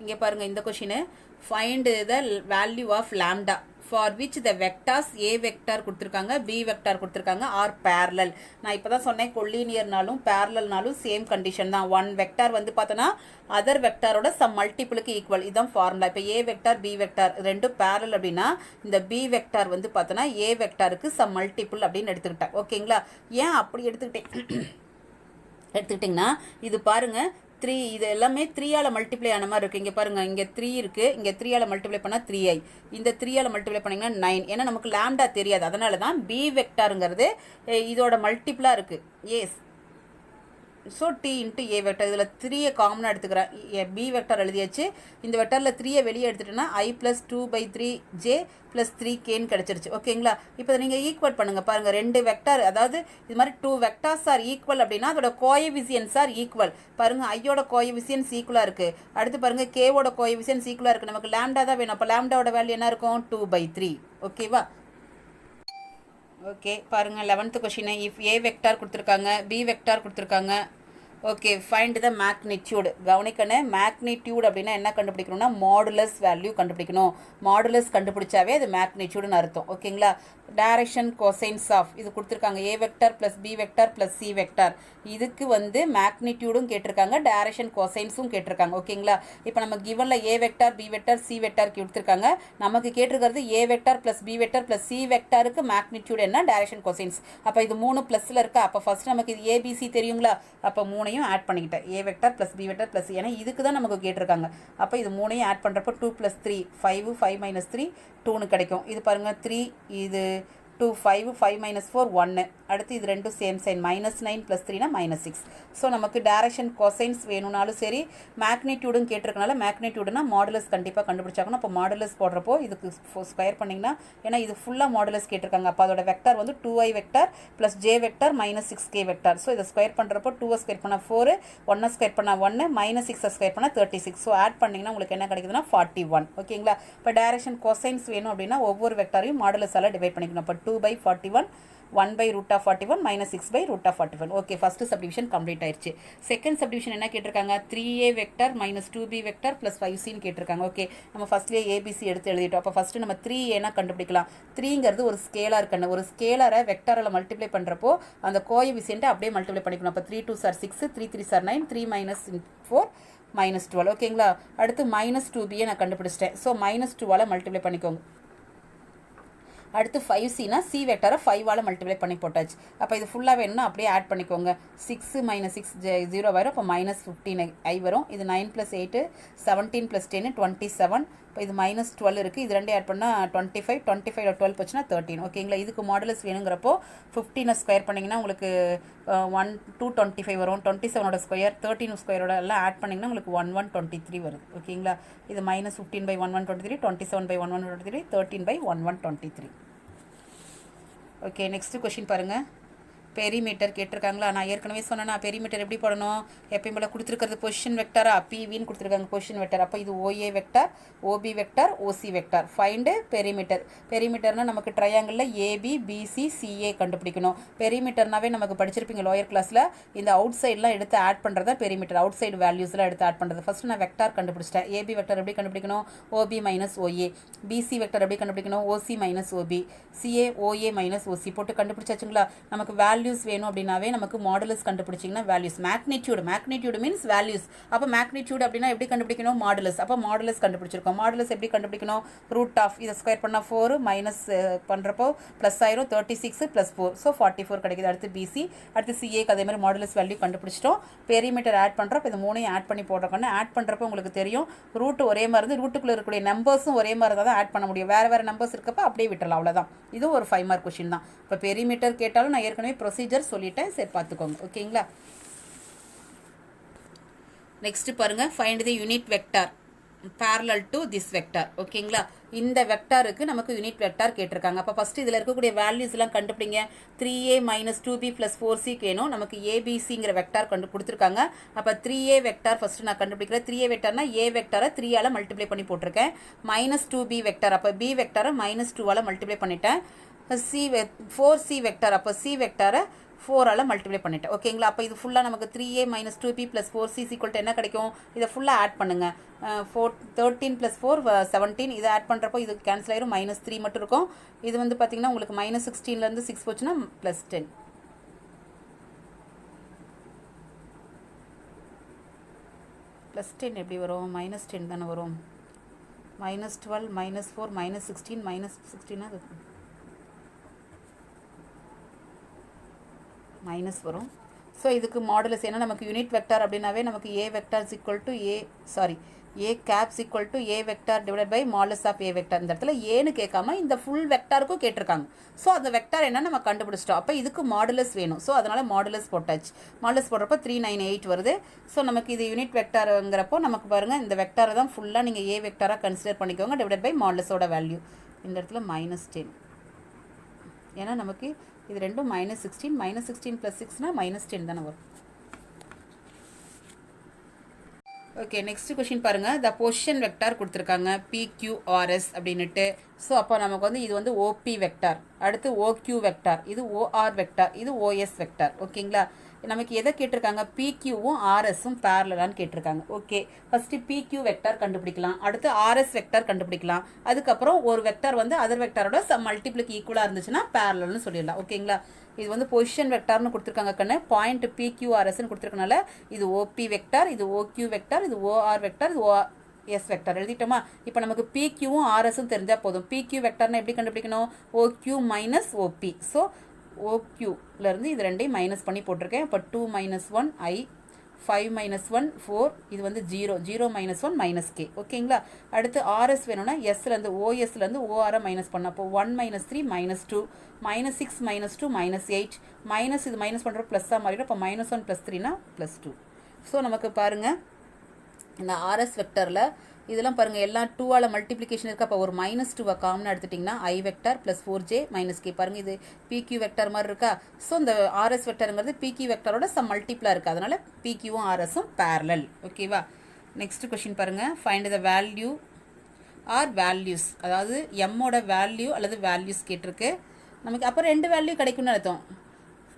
A: இங்கே பாருங்கள் இந்த question. Find the value of lambda for which the vectors A vector கொடுத்துருக்காங்க, பி வெக்டார் கொடுத்துருக்காங்க, ஆர் பேரலல். நான் இப்போ தான் சொன்னேன், கொல்லீனியர்னாலும் பேரலல்னாலும் சேம் கண்டிஷன் தான். ஒன் வெக்டார் வந்து பார்த்தோன்னா அதர் வெக்டாரோட சம் மல்டிபிளுக்கு ஈக்குவல். இதுதான் ஃபார்முலா. இப்போ ஏ வெக்டார், பி வெக்டார் ரெண்டும் பேரல் அப்படின்னா இந்த பி வெக்டார் வந்து பார்த்தோன்னா ஏ வெக்டாருக்கு சம் மல்டிபிள் அப்படின்னு எடுத்துக்கிட்டேன். ஓகேங்களா? ஏன் அப்படி எடுத்துக்கிட்டிங்கன்னா இது பாருங்கள் 3, இது எல்லாமே 3ஆல் மல்டிப்ளை ஆன மாதிரி இருக்குது. இங்கே பாருங்கள், இங்கே 3 இருக்குது, இங்கே 3ஆல் மல்டிப்ளை பண்ணால் 3i, இந்த 3ஆல் மல்டிப்ளை பண்ணிங்கன்னா 9. ஏன்னா நமக்கு லாம்டா தெரியாது, அதனால தான் பி வெக்டாருங்கிறது இதோட மல்டிப்ளாக இருக்குது. Yes, so T into A vector. இதில் 3ஐ காமனாக எடுத்துக்கிறேன். பி வெக்டர் எழுதியாச்சு. இந்த வெக்டரில் 3ஐ வெளியே எடுத்துட்டேன்னா i + 2/3j + 3kன்னு கிடச்சிருச்சு. ஓகேங்களா? இப்போ நீங்கள் ஈக்குவல் பண்ணுங்கள். பாருங்கள், 2 வெக்டார், அதாவது இது மாதிரி 2 வெக்டார்ஸ் ஆர் ஈக்குவல் அப்படின்னா அதோட கோஎஃபிசியன்ஸ் ஆர் ஈக்குவல். பாருங்கள், ஐயோட கோஎஃபிசியன்ஸ் ஈக்குவலாக இருக்குது. அடுத்து பாருங்கள், கேவோட கோஎஃபிசியன்ஸ் ஈக்குவலாக இருக்குது. நமக்கு லாம்டா தான் வேணும். அப்போ லாம்டாவோட வேல்யூ என்ன இருக்கும்? 2/3. ஓகேவா? ஓகே, பாருங்கள் 11th question. If A vector கொடுத்துருக்காங்க, பி வெக்டார் கொடுத்துருக்காங்க. Okay, find the magnitude. கவனிக்கணும், மேக்னிடியூட் அப்படின்னா என்ன கண்டுபிடிக்கணும்னா மாடுலஸ் வேல்யூ கண்டுபிடிக்கணும். மாடுலஸ் கண்டுபிடிச்சாவே அது மேக்னிடியூடுன்னு அர்த்தம். ஓகேங்களா? டைரக்ஷன் கொசைன்ஸ் ஆஃப் இது கொடுத்துருக்காங்க. A vector plus B vector plus C vector. இதுக்கு வந்து மேக்னிடியூடும் கேட்டிருக்காங்க, டைரக்ஷன் கொசைன்ஸும் கேட்டிருக்காங்க. ஓகேங்களா? இப்போ நம்ம கிவனில் A vector, B vector, C vector கொடுத்துருக்காங்க. நமக்கு கேட்டிருக்கிறது A vector plus B vector plus C வெக்டாருக்கு மேக்னிடியூட் என்ன, டைரக்ஷன் கொசைன்ஸ். அப்போ இது 3 ப்ளஸில் இருக்கா? அப்போ ஃபஸ்ட் நமக்கு இது ஏபிசி தெரியுங்களா? அப்போ 3ஐயும் ஆட் பண்ணிக்கிட்டேன். A vector plus B vector plus, ஏன்னா இதுக்கு தான் நமக்கு கேட்டிருக்காங்க. அப்போ இது 3ஐயும் ஆட் பண்ணுறப்போ 2 + 3 5, 5 - 3 2ன்னு கிடைக்கும். இது பாருங்கள் 3, இது 2, 5, 5 - 4 1. அடுத்து இது ரெண்டும் சேம் சைன், -9 + 3 -6. ஸோ நமக்கு டைரக்ஷன் கொசைன்ஸ் வேணும்னாலும் சரி, மேக்னிடியூடும் கேட்டிருக்கனால மேக்னிடியூடுனா மாடுலஸ் கண்டிப்பாக கண்டுபிடிச்சாக்கணும். அப்போ மாடுலஸ் போடுறப்போ இதுக்கு ஸ்கொயர் பண்ணிங்கன்னா, ஏன்னா இது ஃபுல்லாக மாடுலஸ் கேட்டிருக்காங்க. அப்போ அதோட வெக்டார் வந்து 2i vector plus J vector -6k vector. So இதை ஸ்கொயர் பண்ணுறப்போ 2 ஸ்கொயர் பண்ணால் 4, 1 ஸ்கொயர் பண்ணால் 1, -6 ஸ்கொயர் பண்ணால் 36. ஸோ ஆட் பண்ணிங்கன்னா உங்களுக்கு என்ன கிடைக்குதுன்னா 41. ஓகேங்களா? இப்போ டைரக்ஷன் கொசைன்ஸ் வேணும் அப்படின்னா ஒவ்வொரு வெக்டாரையும் மாடுலஸால் டிவைட் பண்ணிக்கணும். அப்போ 2/41, 1/√41 -6/√41. ஓகே, ஃபர்ஸ்ட் சப்டிவிஷன் கம்ப்ளீட் ஆயிடுச்சு. செகண்ட் சப்டிவிஷன் என்ன கேட்டிருக்காங்க? 3a வெக்டர் -2b வெக்டர் + 5cன்னு கேட்டிருக்காங்க. ஓகே, நம்ம ஃபர்ஸ்ட்லேயே ஏபிசி எடுத்து எழுதிட்டோம். அப்போ ஃபஸ்ட்டு நம்ம 3a கண்டுபிடிக்கலாம். 3ங்கிறது ஒரு ஸ்கேலார் கண்ணு. ஒரு ஸ்கேலரை வெக்டரில் மல்டிப்ளை பண்ணுறப்போ அந்த கோஎஃபிஷியன்ட்டை அப்படியே மல்டிப்ளை பண்ணிக்கணும். அப்போ 3 2s are 6, 3 3s are 9, 3 - 4 -12 ஓகேங்களா. அடுத்து -2b நான் கண்டுபிடிச்சிட்டேன். ஸோ -2ஆல் மல்டிப்ளை பண்ணிக்கோங்க. அடுத்து 5cனா சி வெக்டரை 5ஆல் மல்டிப்ளை பண்ணி போட்டாச்சு. அப்போ இது ஃபுல்லாக வேணும்னா அப்படியே ஆட் பண்ணிக்கோங்க. 6 - 6 0 வரும். அப்போ -15i வரும். இது 9 + 8 17 + 10 27. இப்போ இது -12 இருக்குது. இது ரெண்டு ஆட் பண்ணால் 25 25 12 போச்சுன்னா 13 ஓகேங்களா. இதுக்கு மாடுலஸ் வேணுங்கிறப்போ 15 ஸ்கொயர் பண்ணிங்கன்னா உங்களுக்கு 225 வரும். 27 ஸ்கொயர் 13 ஸ்கொயரோட எல்லாம் ஆட் பண்ணிங்கன்னா உங்களுக்கு 1123 வருது ஓகேங்களா. இது -15/1123 27/1123 13/1123. ஓகே, நெக்ஸ்ட் கொஷின் பாருங்கள். பெரிமீட்டர் கேட்டிருக்காங்களா. நான் ஏற்கனவே சொன்னேன்னா பெரிமீட்டர் எப்படி போடணும், எப்பயும் போல் கொடுத்துருக்கிறது பொசிஷன் வெக்டரா பிவின்னு கொடுத்துருக்காங்க பொசிஷன் வெக்டர். அப்போ இது OA vector, OB vector, OC vector. Find perimeter. பெரிமீட்டர்னால் நமக்கு ட்ரையாங்கிளில் ஏபி பிசி சிஏ கண்டுபிடிக்கணும். பெரிமீட்டர்னாவே நமக்கு படிச்சிருப்பீங்க லோயர் கிளாஸில். இந்த அவுட் சைட்லாம் எடுத்து ஆட் பண்ணுறது தான் பெரிமீட்டர். அவுட் சைடு வேல்யூஸ்லாம் எடுத்து ஆட் பண்ணுறது. ஃபஸ்ட்டு நான் வெக்டார் கண்டுபிடிச்சிட்டேன். ஏபி வெக்டர் எப்படி கண்டுபிடிக்கணும், ஓபி - ஓஏ. பிசி வெக்டர் எப்படி கண்டுபிடிக்கணும், OC - OB. CA OA - OC போட்டு கண்டுபிடிச்சாச்சுங்களா. நமக்கு வேல்யூஸ் வேணும் அப்படின்னாவே நமக்கு மாடுலஸ் கண்டுபிடிச்சிங்கன்னா வேல்யூஸ். Magnitude means values. அப்போ மேக்னிடியூட் அப்படின்னா எப்படி கண்டுபிடிக்கணும், மாடுலஸ். அப்போ மாடுலஸ் கண்டுபிடிச்சிருக்கோம். மாடுலஸ் எப்படி கண்டுபிடிக்கணும், ரூட் ஆஃப் இதை ஸ்கொயர் பண்ணால் 4 மைனஸ் பண்ணுறப்போ ப்ளஸ் ஆயிரும் 36 + 4 ஸோ 44 கிடைக்குது. அடுத்து பிசி, அடுத்து சிஏக்கு அதே மாதிரி மாடுலஸ் வேல்யூ கண்டுபிடிச்சிட்டோம். பெரிமீட்டர் ஆட் பண்ணுறப்ப இது மூணையும் ஆட் பண்ணி போடுறோம்னா ஆட் பண்ணுறப்போ உங்களுக்கு தெரியும் ரூட் ஒரே மாதிரி இருந்து ரூட்டுக்குள்ளே இருக்கக்கூடிய நம்பர்ஸும் ஒரே மாதிரி தான் ஆட் பண்ண முடியும். வேறு நம்பர்ஸ் இருக்கப்போ அப்படியே விட்டுறலாம், அவ்வளோதான். இதுவும் ஒரு 5 மார்க் கொஷின் தான். இப்போ பெரிமீட்டர் கேட்டாலும் நான் ஏற்கனவே ப்ரொசீஜர் சொல்லிட்டேன், சரி பார்த்துக்கோங்க ஓகேங்களா. நெக்ஸ்ட் பாருங்க, find the unit vector parallel to this vector ஓகேங்களா. இந்த வெக்டாருக்கு நமக்கு யூனிட் வெக்டார் கேட்டிருக்காங்க. அப்போ ஃபஸ்ட்டு இதில் இருக்கக்கூடிய வேல்யூஸ்லாம் கண்டுபிடிங்க. 3a - 2b + 4c வேணும். நமக்கு ஏபிசிங்கிற வெக்டார் கொடுத்துருக்காங்க. அப்போ 3a வெக்டார் ஃபஸ்ட்டு நான் கண்டுபிடிக்கிறேன். 3a வெக்டார்னா ஏ வெக்டாரை 3ஆல் மல்டிப்ளை பண்ணி போட்டிருக்கேன். -2b வெக்டார், அப்போ b வெக்டாரை -2ஆல் மல்டிப்ளை பண்ணிட்டேன். 4c வெக்டார், அப்போ c வெக்டாரை 4ஆல் மல்டிப்ளை பண்ணிட்டேன் ஓகேங்களா. அப்போ இது ஃபுல்லாக நமக்கு 3a - 2b + 4c = என்ன கிடைக்கும், இதை ஃபுல்லாக ஆட் பண்ணுங்கள். 13 + 4 17 இதை ஆட் பண்ணுறப்போ இது கேன்சல் ஆயிரும். -3 மட்டும் இருக்கும். இது வந்து பார்த்தீங்கன்னா உங்களுக்கு -16லேருந்து 6 போச்சுன்னா +10. +10 எப்படி வரும், -10 தானே வரும். -12 -4 -16 -16 அது மைனஸ் வரும். ஸோ இதுக்கு மாடுலஸ் ஏன்னா நமக்கு யூனிட் வெக்டார் அப்படின்னாவே நமக்கு A vector A caps equal to A vector divide by modulus of A vector. இந்த இடத்துல ஏன்னு கேட்காம இந்த ஃபுல் வெக்டாருக்கும் கேட்டிருக்காங்க. ஸோ அந்த வெக்டார் என்ன நம்ம கண்டுபிடிச்சிட்டோம். அப்போ இதுக்கு மாடுலஸ் வேணும். ஸோ அதனால் மாடுலஸ் போட்டாச்சு. மாடுலஸ் போடுறப்போ 398 வருது. ஸோ நமக்கு இது யூனிட் வெக்டாருங்கிறப்போ நமக்கு பாருங்கள் இந்த வெக்டாரை தான் ஃபுல்லாக நீங்கள் ஏ வெக்டாராக கன்சிடர் பண்ணிக்கோங்க டிவைட் பை மாடுலஸோட வேல்யூ. இந்த இடத்துல -10 ஏன்னா நமக்கு இது ரெண்டும் -16 -16 + 6னா -10 தானே வரும். ஓகே, நெக்ஸ்ட் கொஷின் பாருங்கள். த பொசிஷன் வெக்டார் கொடுத்துருக்காங்க PQRS அப்படின்னுட்டு. ஸோ அப்போ நமக்கு வந்து இது வந்து OP வெக்டார், அடுத்து OQ வெக்டார், இது OR வெக்டார், இது OS வெக்டார் ஓகேங்களா. நமக்கு எதை கேட்டிருக்காங்க, PQவும் RSும் பேரலான்னு கேட்டிருக்காங்க. ஓகே, ஃபஸ்ட்டு PQ வெக்டார் கண்டுபிடிக்கலாம், அடுத்து RS வெக்டார் கண்டுபிடிக்கலாம். அதுக்கப்புறம் ஒரு வெக்டார் வந்து அதர் வெக்டாரோட மல்டிப்ளுக்கு ஈக்குவலாக இருந்துச்சுன்னா பேரலல்னு சொல்லிடலாம் ஓகேங்களா. இது வந்து பொசிஷன் வெக்டார்னு கொடுத்துருக்காங்க கண்ணு. பாயிண்ட் PQRSன்னு கொடுத்துருக்கனால இது OP வெக்டார், இது OQ வெக்டார், இது OR வெக்டார், இது OS வெக்டார் எழுதிட்டோமா. இப்போ நமக்கு PQவும் RSும் தெரிஞ்சால் போதும். PQ வெக்டார்னா எப்படி கண்டுபிடிக்கணும், OQ - OP. ஸோ OQலேருந்து இது ரெண்டையும் மைனஸ் பண்ணி போட்டிருக்கேன். அப்போ 2 - 1 I, 5 - 1 4, இது வந்து 0 0 - 1 -k ஓகேங்களா. அடுத்து RS வேணும்னா எஸ்லேருந்து OSலேருந்து ORஐ மைனஸ் பண்ண. அப்போ 1 - 3 -2 -6 -2 -8 மைனஸ் இது மைனஸ் பண்ணுறப்ப ப்ளஸ்ஸாக மாறிடும். அப்போ -1 + 3னா +2. ஸோ நமக்கு பாருங்கள் இந்த RS வெக்டரில் இதெல்லாம் பாருங்கள் எல்லாம் 2ஆல் மல்டிப்ளிகேஷன் இருக்குது. அப்போ ஒரு -2 காமனாக எடுத்துட்டிங்கன்னா I வெக்டார் + 4j - k. பாருங்கள் இது PQ வெக்டார் மாதிரி இருக்கா. ஸோ இந்த RS வெக்டாருங்கிறது PQ வெக்டாரோட சம் மல்டிப்ளாக இருக்குது. அதனால் PQவும் RSும் பேரலல் ஓகேவா. நெக்ஸ்ட் கொஷின் பாருங்கள். Find the value or values, அதாவது எம்மோட வேல்யூ அல்லது வேல்யூஸ் கேட்டிருக்கு நமக்கு. அப்போ 2 வேல்யூ கிடைக்கும்னு அர்த்தம்.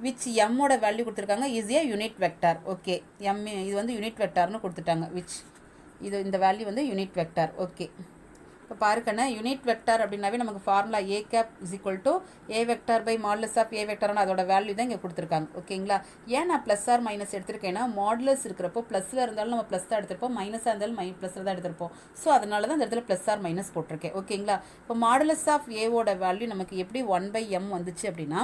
A: விச் எம்மோட வேல்யூ கொடுத்துருக்காங்க is a unit vector. Okay, M இது வந்து யூனிட் வெக்டார்னு கொடுத்துட்டாங்க. விச் இது இந்த வேல்யூ வந்து யூனிட் வெக்டார். ஓகே, இப்போ பாருக்கண்ணே யூனிட் வெக்டார் அப்படின்னாவே நமக்கு formula A cap is equal to A vector by modulus of A வெக்டார்னு அதோட வேல்யூ தான் இங்கே கொடுத்துருக்காங்க. ஓகேங்களா? ஏன் நான் ப்ளஸ் ஆர் மைனஸ் எடுத்திருக்கேன்னா மாடுலஸ் இருக்கிறப்போ ப்ளஸில் இருந்தாலும் நம்ம ப்ளஸ் தான் எடுத்திருப்போம், மைனஸாக இருந்தாலும் ப்ளஸில் தான் எடுத்திருப்போம். ஸோ அதனால தான் இந்த இடத்துல ப்ளஸ் ஆர் மைனஸ் போட்டிருக்கேன். ஓகேங்களா? இப்போ மாடுலஸ் ஆஃப் ஏவோட வேல்யூ நமக்கு எப்படி 1/m வந்துச்சு அப்படின்னா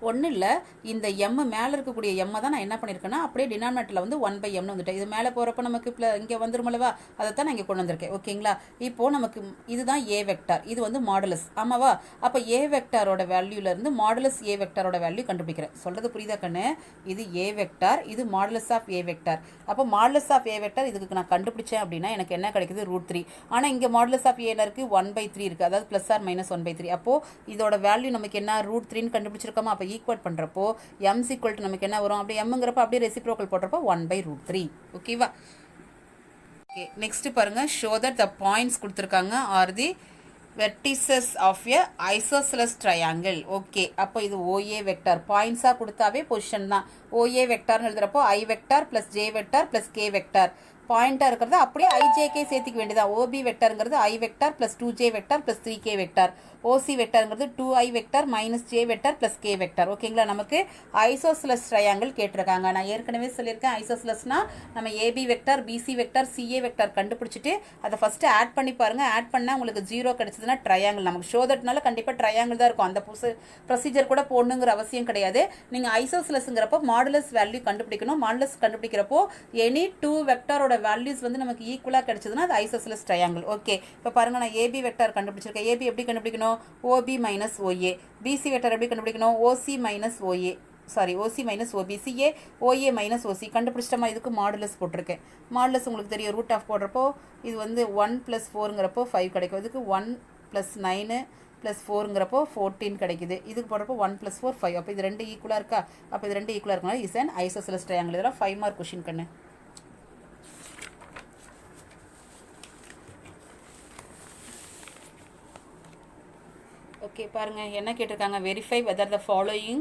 A: ஒன்றும் இல்லை, இந்த எம் மேலே இருக்கக்கூடிய எம்மை தான் நான் என்ன பண்ணியிருக்கேன்னா அப்படியே டினாமினேட்டரில் வந்து 1/mனு வந்துட்டேன். இது மேலே போகிறப்ப நமக்கு இங்கே வந்துருமல்லவா, அதை தான் நான் இங்கே கொண்டு வந்திருக்கேன். ஓகேங்களா? இப்போது நமக்கு இதுதான் ஏ வெக்டார், இது வந்து மாடுலஸ். ஆமாவா? அப்போ ஏ வெக்டாரோட வேல்யூலேருந்து மாடுலஸ் ஏ வெக்டாரோட வேல்யூ கண்டுபிடிக்கிறேன். சொல்கிறது புரியுதா கண்ணு? இது ஏ வெக்டார், இது மாடுலஸ் ஆஃப் ஏ வெக்டார். அப்போ மாடுலஸ் ஆஃப் ஏ வெக்டார் இதுக்கு நான் கண்டுபிடிச்சேன் அப்படின்னா எனக்கு என்ன கிடைக்குது? √3. ஆனால் இங்கே மாடுலஸ் ஆஃப் ஏல இருக்குது 1/3 இருக்குது, அதாவது ப்ளஸ் ஆர் மைனஸ் 1/3. அப்போது இதோட வேல்யூ நமக்கு என்ன? √3ன்னு கண்டுபிடிச்சிருக்கோமா? அப்போ ஈக்குவல் பண்ணுறப்போ m ஈக்குவல் டு நமக்கு என்ன வரும்? அப்படியே mங்கிறப்ப அப்படியே ரெசிப்ரோக்கல் போடுறப்போ 1/√3. ஓகேவா? ஓகே, நெக்ஸ்ட் பாருங்க. ஷோ தட் த பாயிண்ட்ஸ் கொடுத்துருக்காங்க are the vertices of a isosceles triangle. Okay, அப்போ இது ஓஏ வெக்டார் பாயிண்ட்ஸாக கொடுத்தாவே பொசிஷன் தான். ஓஏ வெக்டார்னு எழுதுறப்போ I vector plus J vector plus K vector. பாயிண்டாக இருக்கிறது அப்படியே ஐஜேகே சேர்த்துக்க வேண்டியதான். ஓபி வெக்டாருங்கிறது ஐ வெக்டார் ப்ளஸ் 2ஜே வெக்டார் ப்ளஸ் 3கே வெக்டார். ஓசி வெக்டாருங்கிறது 2i vector minus J vector plus K vector. ஓகேங்களா? நமக்கு ஐசோசெலஸ் ட்ரையாங்கிள் கேட்டிருக்காங்க. நான் ஏற்கனவே சொல்லியிருக்கேன், ஐசோசெலஸ்னால் நம்ம AB vector BC vector CA vector கண்டுபிடிச்சிட்டு அதை ஃபஸ்ட்டு ஆட் பண்ணி பாருங்கள். ஆட் பண்ணால் உங்களுக்கு 0 கிடச்சதுன்னா ட்ரையாங்கிள். நமக்கு ஷோதட்னால கண்டிப்பாக ட்ரையாங்கிள் தான் இருக்கும். அந்த ப்ரொசீஜர் கூட போடணுங்கிற அவசியம் கிடையாது. நீங்கள் ஐசோசெலஸ்ங்கிறப்போ மாடுலஸ் வேல்யூ கண்டுபிடிக்கணும். மாடுலஸ் கண்டுபிடிக்கிறப்போ எனி 2 வெக்டாரோட வேல்யூஸ் வந்து நமக்கு ஈக்குவலாக கிடைச்சதுன்னா அது ஐசோசெலஸ் ட்ரையாங்கிள். ஓகே, இப்போ பாருங்கள், நான் ஏபி வெக்டார் கண்டுபிடிச்சிருக்கேன். ஏபி எப்படி கண்டுபிடிக்கணும்? OB minus OA. PC vector எப்படி கண்டுபிடிக்கணும்? OC minus OA, sorry OC minus OB. CA OA minus OC கண்டுபிடிச்சிட்டோமா? இதுக்கு மாடுலஸ் போட்டிருக்கேன். மாடுலஸ் உங்களுக்கு தெரியும், ரூட் ஆஃப் போடுறப்போ இது வந்து 1 + 4ங்கிறப்போ 5 கிடைக்கும். இதுக்கு 1 + 9 + 4ங்கிறப்போ 14 கிடைக்குது. இதுக்கு போடுறப்போ 1 + 4 5. அப்போ இது ரெண்டு ஈக்குவலாக இருக்கா? அப்போ இது ரெண்டு ஈக்குவலாக இருக்கனால இஸ் அன் ஐசோசெலஸ் ட்ரையாங்கிள். இதெல்லாம் 5 மார்க் கொஷின் கண்ணு. ஓகே, பாருங்கள் என்ன கேட்டிருக்காங்க? Verify whether the following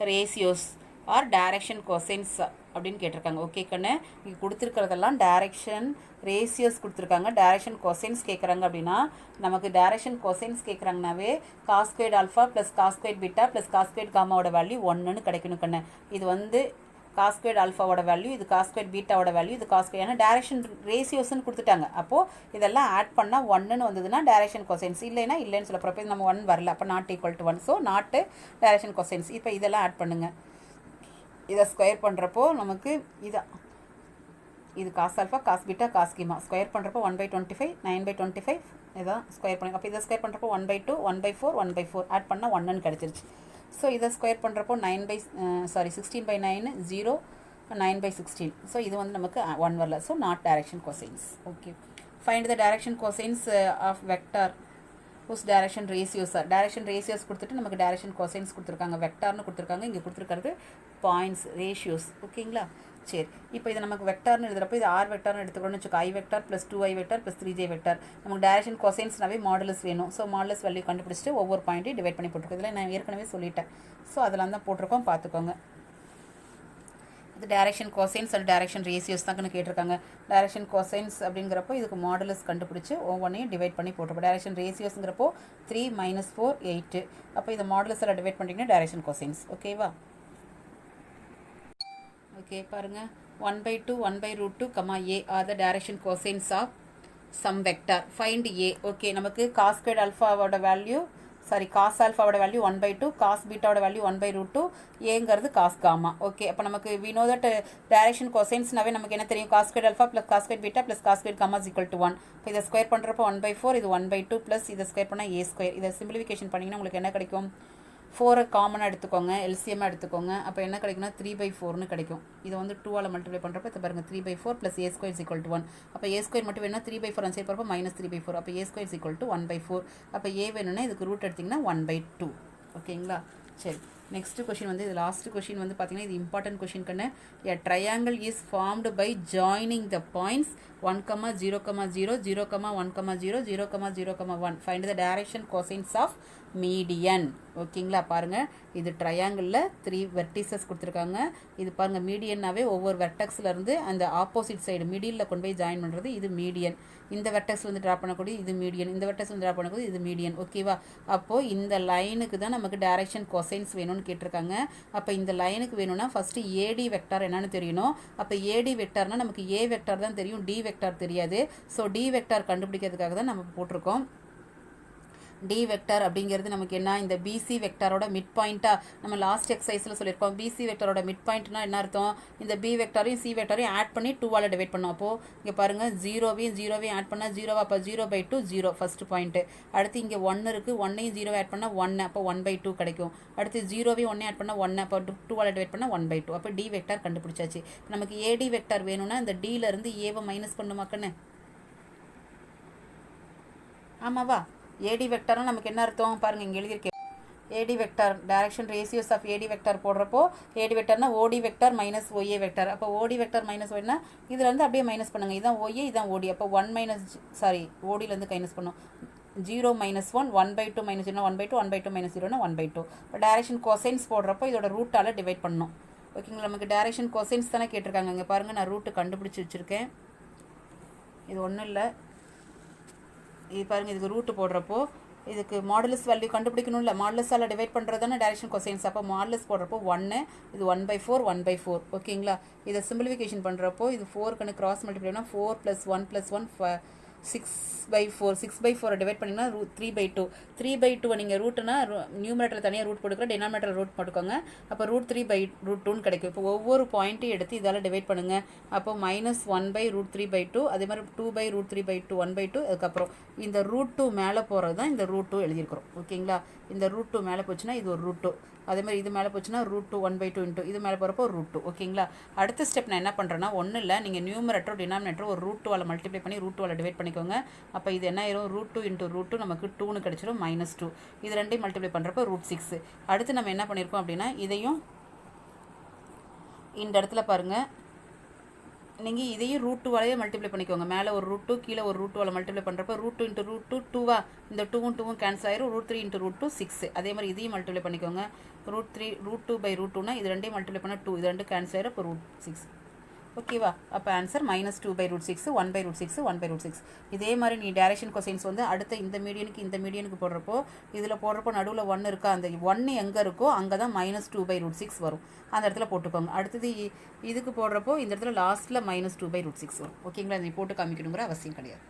A: ratios are direction cosines அப்படின்னு கேட்டிருக்காங்க. ஓகே கண்ணு, இங்கே கொடுத்துருக்கிறதெல்லாம் டைரக்ஷன் ரேஷியோஸ் கொடுத்துருக்காங்க. டைரக்ஷன் கொசைன்ஸ் கேட்குறாங்க அப்படின்னா நமக்கு டைரக்ஷன் கொசைன்ஸ் கேட்குறாங்கனாவே cos² alpha plus cos² beta plus cos² காமாவோட வேல்யூ 1ன்னு கிடைக்கணும் கண்ணு. இது வந்து cos² ஆல்ஃபாவோட வேல்யூ, இது cos² பீட்டாவோட வேல்யூ, இது cos². ஏன்னா டைரக்ஷன் ரேஷியோஸ்ன்னு கொடுத்துட்டாங்க. அப்போது இதெல்லாம் ஆட் பண்ணால் 1ன்னு வந்ததுன்னா டைரக்ஷன் கொசைன்ஸ், இல்லைன்னா இல்லைன்னு சொல்ல போகிறப்ப நம்ம 1 வரல, அப்போ நாட் ஈக்குவல் டு 1. ஸோ நாட்டு டைரக்ஷன் கொசைன்ஸ். இப்போ இதெல்லாம் ஆட் பண்ணுங்கள். இதை ஸ்கொயர் பண்ணுறப்போ நமக்கு இது cos alpha cos beta cos keema square பண்ணுறப்போ 1/25 9/25 இதான் ஸ்கொயர் பண்ணுங்க. அப்போ இதை ஸ்கொயர் பண்ணுறப்போ 1/2 1/4 1/4 ஆட் பண்ணால் 1ன்னு கிடச்சிருச்சு. ஸோ இதை ஸ்கொயர் பண்ணுறப்போ 16/9 0 9/16. ஸோ இது வந்து நமக்கு 1 வரல. So not direction cosines. Okay, find the direction cosines of vector whose direction ratios are. Direction ratios கொடுத்துட்டு நமக்கு டைரக்ஷன் கொசைன்ஸ் கொடுத்துருக்காங்க. வெக்டார்னு கொடுத்துருக்காங்க. இங்கே கொடுத்துருக்கிறது பாயிண்ட்ஸ் ரேஷியோஸ். ஓகேங்களா? சரி, இப்போ இது நமக்கு வெக்டார்னு எழுதுறப்போ இது ஆர் வெக்டார்னு எடுத்துக்கணும்னு வச்சுக்கோ. I vector plus 2i vector plus 3j vector. நமக்கு டைரக்ஷன் கொசைன்ஸ்னாவே மாடுலஸ் வேணும். ஸோ மாடுலஸ் வேல்யூ கண்டுபிடிச்சிட்டு ஒவ்வொரு பாயிண்ட்டையும் டிவைட் பண்ணி போட்டுருக்கோம். இதில் நான் ஏற்கனவே சொல்லிட்டேன். ஸோ அதெல்லாம் தான் போட்டிருக்கோம், பார்த்துக்கோங்க. இது direction cosines and direction ratios தான் கேட்டிருக்காங்க. டைரக்ஷன் கொசைன்ஸ் அப்படிங்கிறப்போ இதுக்கு மாடுலஸ் கண்டுபிடிச்சி ஒவ்வொன்றையும் டிவைட் பண்ணி போட்டிருப்போம். டைரக்ஷன் ரேஷியோஸ்ங்கிறப்போ 3 - 4 8. அப்போ இதை மாடுலஸில் டிவைட் பண்ணிங்கன்னா டைரக்ஷன் கொசைன்ஸ். ஓகேவா? ஓகே, பாருங்கள். 1/2 1/√2, A are the direction cosines of some vector. Find A. Okay, நமக்கு cos² ஆல்ஃபாவோட வேல்யூ, சாரி cos ஆல்ஃபாவோட வேல்யூ 1/2, cos பீட்டாவோட வேல்யூ 1/√2, ஏங்கிறது cos காமா. ஓகே, அப்போ நமக்கு we know that டைரக்ஷன் கொசைன்ஸ்னாவே நமக்கு என்ன தெரியும்? cos² alpha plus cos² beta plus cos² gamma is equal to 1. இப்போ இதை ஸ்கொயர் பண்ணுறப்போ 1/4, இது 1/2 ப்ளஸ் இதை ஸ்கொயர் பண்ணால் A². இதை சிம்பிளிஃபிகேஷன் பண்ணிங்கன்னா உங்களுக்கு என்ன கிடைக்கும்? 4 காமனாக எடுத்துக்கோங்க, எல்சிஎம்மாக எடுத்துக்கோங்க. அப்போ என்ன கிடைக்குன்னா 3/4ன்னு கிடைக்கும். இதை வந்து 2ஆல் மல்டிப்ளை பண்ணுறப்போ இதை பாருங்கள் 3/4 plus A² is equal to 1. அப்போ A² மட்டும் வேணும்னா 3/4 அந்த சைடு போகிறப்போ -3/4. அப்போ A² இஸ் ஈக்குவல் டு 1/4. அப்போ A வேணும்னா இதுக்கு ரூட் எடுத்திங்கன்னா 1/2. ஓகேங்களா? சரி, நெக்ஸ்ட் கொஷின் வந்து இது லாஸ்ட் கொஷின் வந்து பார்த்தீங்கன்னா இது இம்பார்ட்டன்ட் கொஷின் கண்ணு. A triangle is formed by joining the points 1, 0, 0, 0, 1, 0, 0, 0, 1. Find the direction cosines of median. ஓகேங்களா, பாருங்கள் இது ட்ரையாங்கிளில் 3 வெர்டிசஸ் கொடுத்துருக்காங்க. இது பாருங்கள் மீடியன்னாவே ஒவ்வொரு வெர்டெக்ஸ்லேருந்து அந்த ஆப்போசிட் சைடு மிடியில் கொண்டு போய் ஜாயின் பண்ணுறது இது மீடியன். இந்த வெர்டெக்ஸ் வந்து ட்ரா பண்ணக்கூடிய இது மீடியன், இந்த வெர்டெக்ஸ் வந்து ட்ரா பண்ணக்கூடிய இது மீடியன். ஓகேவா, அப்போது இந்த லைனுக்கு தான் நமக்கு டைரக்ஷன் கொசைன்ஸ் வேணும்னு கேட்டிருக்காங்க. அப்போ இந்த லைனுக்கு வேணும்னா ஃபஸ்ட்டு ஏடி வெக்டார் என்னன்னு தெரியணும். அப்போ ஏடி வெக்டார்னால் நமக்கு ஏ வெக்டார் தான் தெரியும், டி வெக்டார் தெரியாது. ஸோ டி வெக்டார் கண்டுபிடிக்கிறதுக்காக தான் நம்ம போட்டிருக்கோம். டி வெக்டார் அப்படிங்கிறது நமக்கு என்ன, இந்த பிசி வெக்டாரோட மிட் பாயிண்ட்டாக நம்ம லாஸ்ட் எக்ஸசைஸில் சொல்லியிருக்கோம். பிசி வெக்டாரோட மிட் பாயிண்ட்னா என்ன அர்த்தம், இந்த பி வெக்டாரையும் சி வெக்டாரையும் ஆட் பண்ணி 2ஆல் டிவைட் பண்ணோம். அப்போது இங்கே பாருங்கள் ஜீரோவையும் ஆட் பண்ணால் 0, அப்போ 0/2 0 ஃபஸ்ட்டு பாயிண்ட்டு. அடுத்து இங்கே 1 இருக்குது, 1ஐயும் 0 ஆட் பண்ணால் 1, அப்போ 1/2 கிடைக்கும். அடுத்து 0வையும் 1 ஆட் பண்ணால் 1, அப்போ 2ஆல் டிவைட் பண்ணால் 1/2. அப்போ டி வெக்டார் கண்டுபிடிச்சாச்சு. நமக்கு ஏடி வெக்டார் வேணும்னா இந்த டியிலேருந்து ஏவை மைனஸ் பண்ணுமாக்கண்ணே. ஆமாவா, ஏடி வெக்டார்னா நமக்கு என்ன அர்த்தம் பாருங்கள், இங்கே எழுதியிருக்கேன். AD vector direction ratios of AD vector போடுறப்போ ஏடி வெக்டார்னா ஓடி வெக்டார் மைனஸ் ஒய்ஏ வெக்டார். அப்போ ஓடி வெக்டார் மைனஸ் ஒய்னா இதில் வந்து அப்படியே மைனஸ் பண்ணுங்கள். இதான் ஒய்ஏ, இதான் ஓடி. அப்போ 1 ஓடியிலேருந்து மைனஸ் பண்ணும். 0 - 1, 1/2 - 0, 1/2, 1/2 - 0னா 1/2. இப்போ டைரக்ஷன் கொசைன்ஸ் போடுறப்போ இதோட ரூட்டால் டிவைட் பண்ணணும். ஓகேங்களா, நமக்கு டைரக்ஷன் கொசைன்ஸ் தானே கேட்டிருக்காங்க. இங்கே பாருங்கள் நான் ரூட்டு கண்டுபிடிச்சி வச்சுருக்கேன். இது ஒன்றும் இல்லை, இது பாருங்கள் இதுக்கு ரூட்டு போடுறப்போ இதுக்கு மாடுலஸ் வேல்யூ கண்டுபிடிக்கணும்ல, மாடுலஸால் டிவைட் பண்ணுறது தானே டைரக்ஷன் கொசைன்ஸ். அப்போ மாடுலஸ் போடுறப்போ 1, இது 1/4 1/4. ஓகேங்களா, இதை சிம்பிளிஃபிகேஷன் பண்ணுறப்போ இது 4 கிராஸ் மல்டிப்ளை பண்ணால் 4 + 1 + 1 6/4. 6/4 டிவைட் பண்ணிங்கன்னா 3/2. 3/2 நீங்கள் ரூட்டுனா நியூமரேட்டர் தனியாக ரூட் போட்டுக்கிறோம், டினாமினேட்டர் ரூட் போட்டுக்கோங்க. அப்போ √3/√2 கிடைக்கும். இப்போ ஒவ்வொரு பாயிண்ட்டையும் எடுத்து இதால் டிவைட் பண்ணுங்கள். அப்போ -1/√3/2, அதே மாதிரி 2/√3/2 1/2. அதுக்கப்புறம் இந்த √2 மேலே போகிறது தான் இந்த √2 எழுதியிருக்கிறோம். ஓகேங்களா, இந்த √2 மேலே போச்சுன்னா இது ஒரு √2, அதே மாதிரி இது மேலே போச்சுன்னா √2 1/2 இன்ட்டு இது மேலே போகிறப்போ √2. ஓகேங்களா, அடுத்த ஸ்டெப் நான் என்ன பண்ணுறேன்னா ஒன்றும் இல்லை, நீங்கள் நியூமரேட்டரோ டினாமினேட்டரோ ஒரு √2ஆல் மல்டிப்ளை பண்ணி √2ஆல் டிவைட் பண்ணிக்கோங்க. அப்போ இது என்ன ஆயிரும், √2 × √2 நமக்கு 2ன்னு கிடச்சிரும், -2. இது ரெண்டையும் மல்டிப்ளை பண்ணுறப்போ √6. அடுத்து நம்ம என்ன பண்ணியிருக்கோம் அப்படின்னா இதையும் இந்த இடத்துல பாருங்கள், நீங்கள் இதையும் √2வாலேயே மல்டிப்ளை பண்ணிக்கோங்க. மேலே ஒரு √2 கீழே ஒரு √2ஆல் மல்டிப்ளை பண்ணுறப்போ √2 × √2 2வா, இந்த 2ம் கேன்சல் ஆயிரும். √3 × √2 6. அதே மாதிரி இதையும் மல்டிப்ளை பண்ணிக்கோங்க. √2/√2னா இது ரெண்டையும் மல்டிப்ளை பண்ணால் 2, இது ரெண்டு கேன்சல் ஆயிரும். இப்போ √6. ஓகேவா, அப்போ ஆன்சர் -2/√6 1/√6 1/√6. இதே மாதிரி நீ டைரக்ஷன் கொசைன்ஸ் வந்து அடுத்த இந்த மீடியனுக்கு போடுறப்போ இதில் போடுறப்போ நடுவில் 1 இருக்கா, அந்த 1 எங்கே இருக்கோ அங்கே தான் -2/√6 வரும், அந்த இடத்துல போட்டுக்கோங்க. அடுத்தது இதுக்கு போடுறப்போ இந்த இடத்துல லாஸ்ட்டில் -2/√6 வரும். ஓகேங்களா, நீ போட்டு காமிக்கணுங்கிற அவசியம் கிடையாது.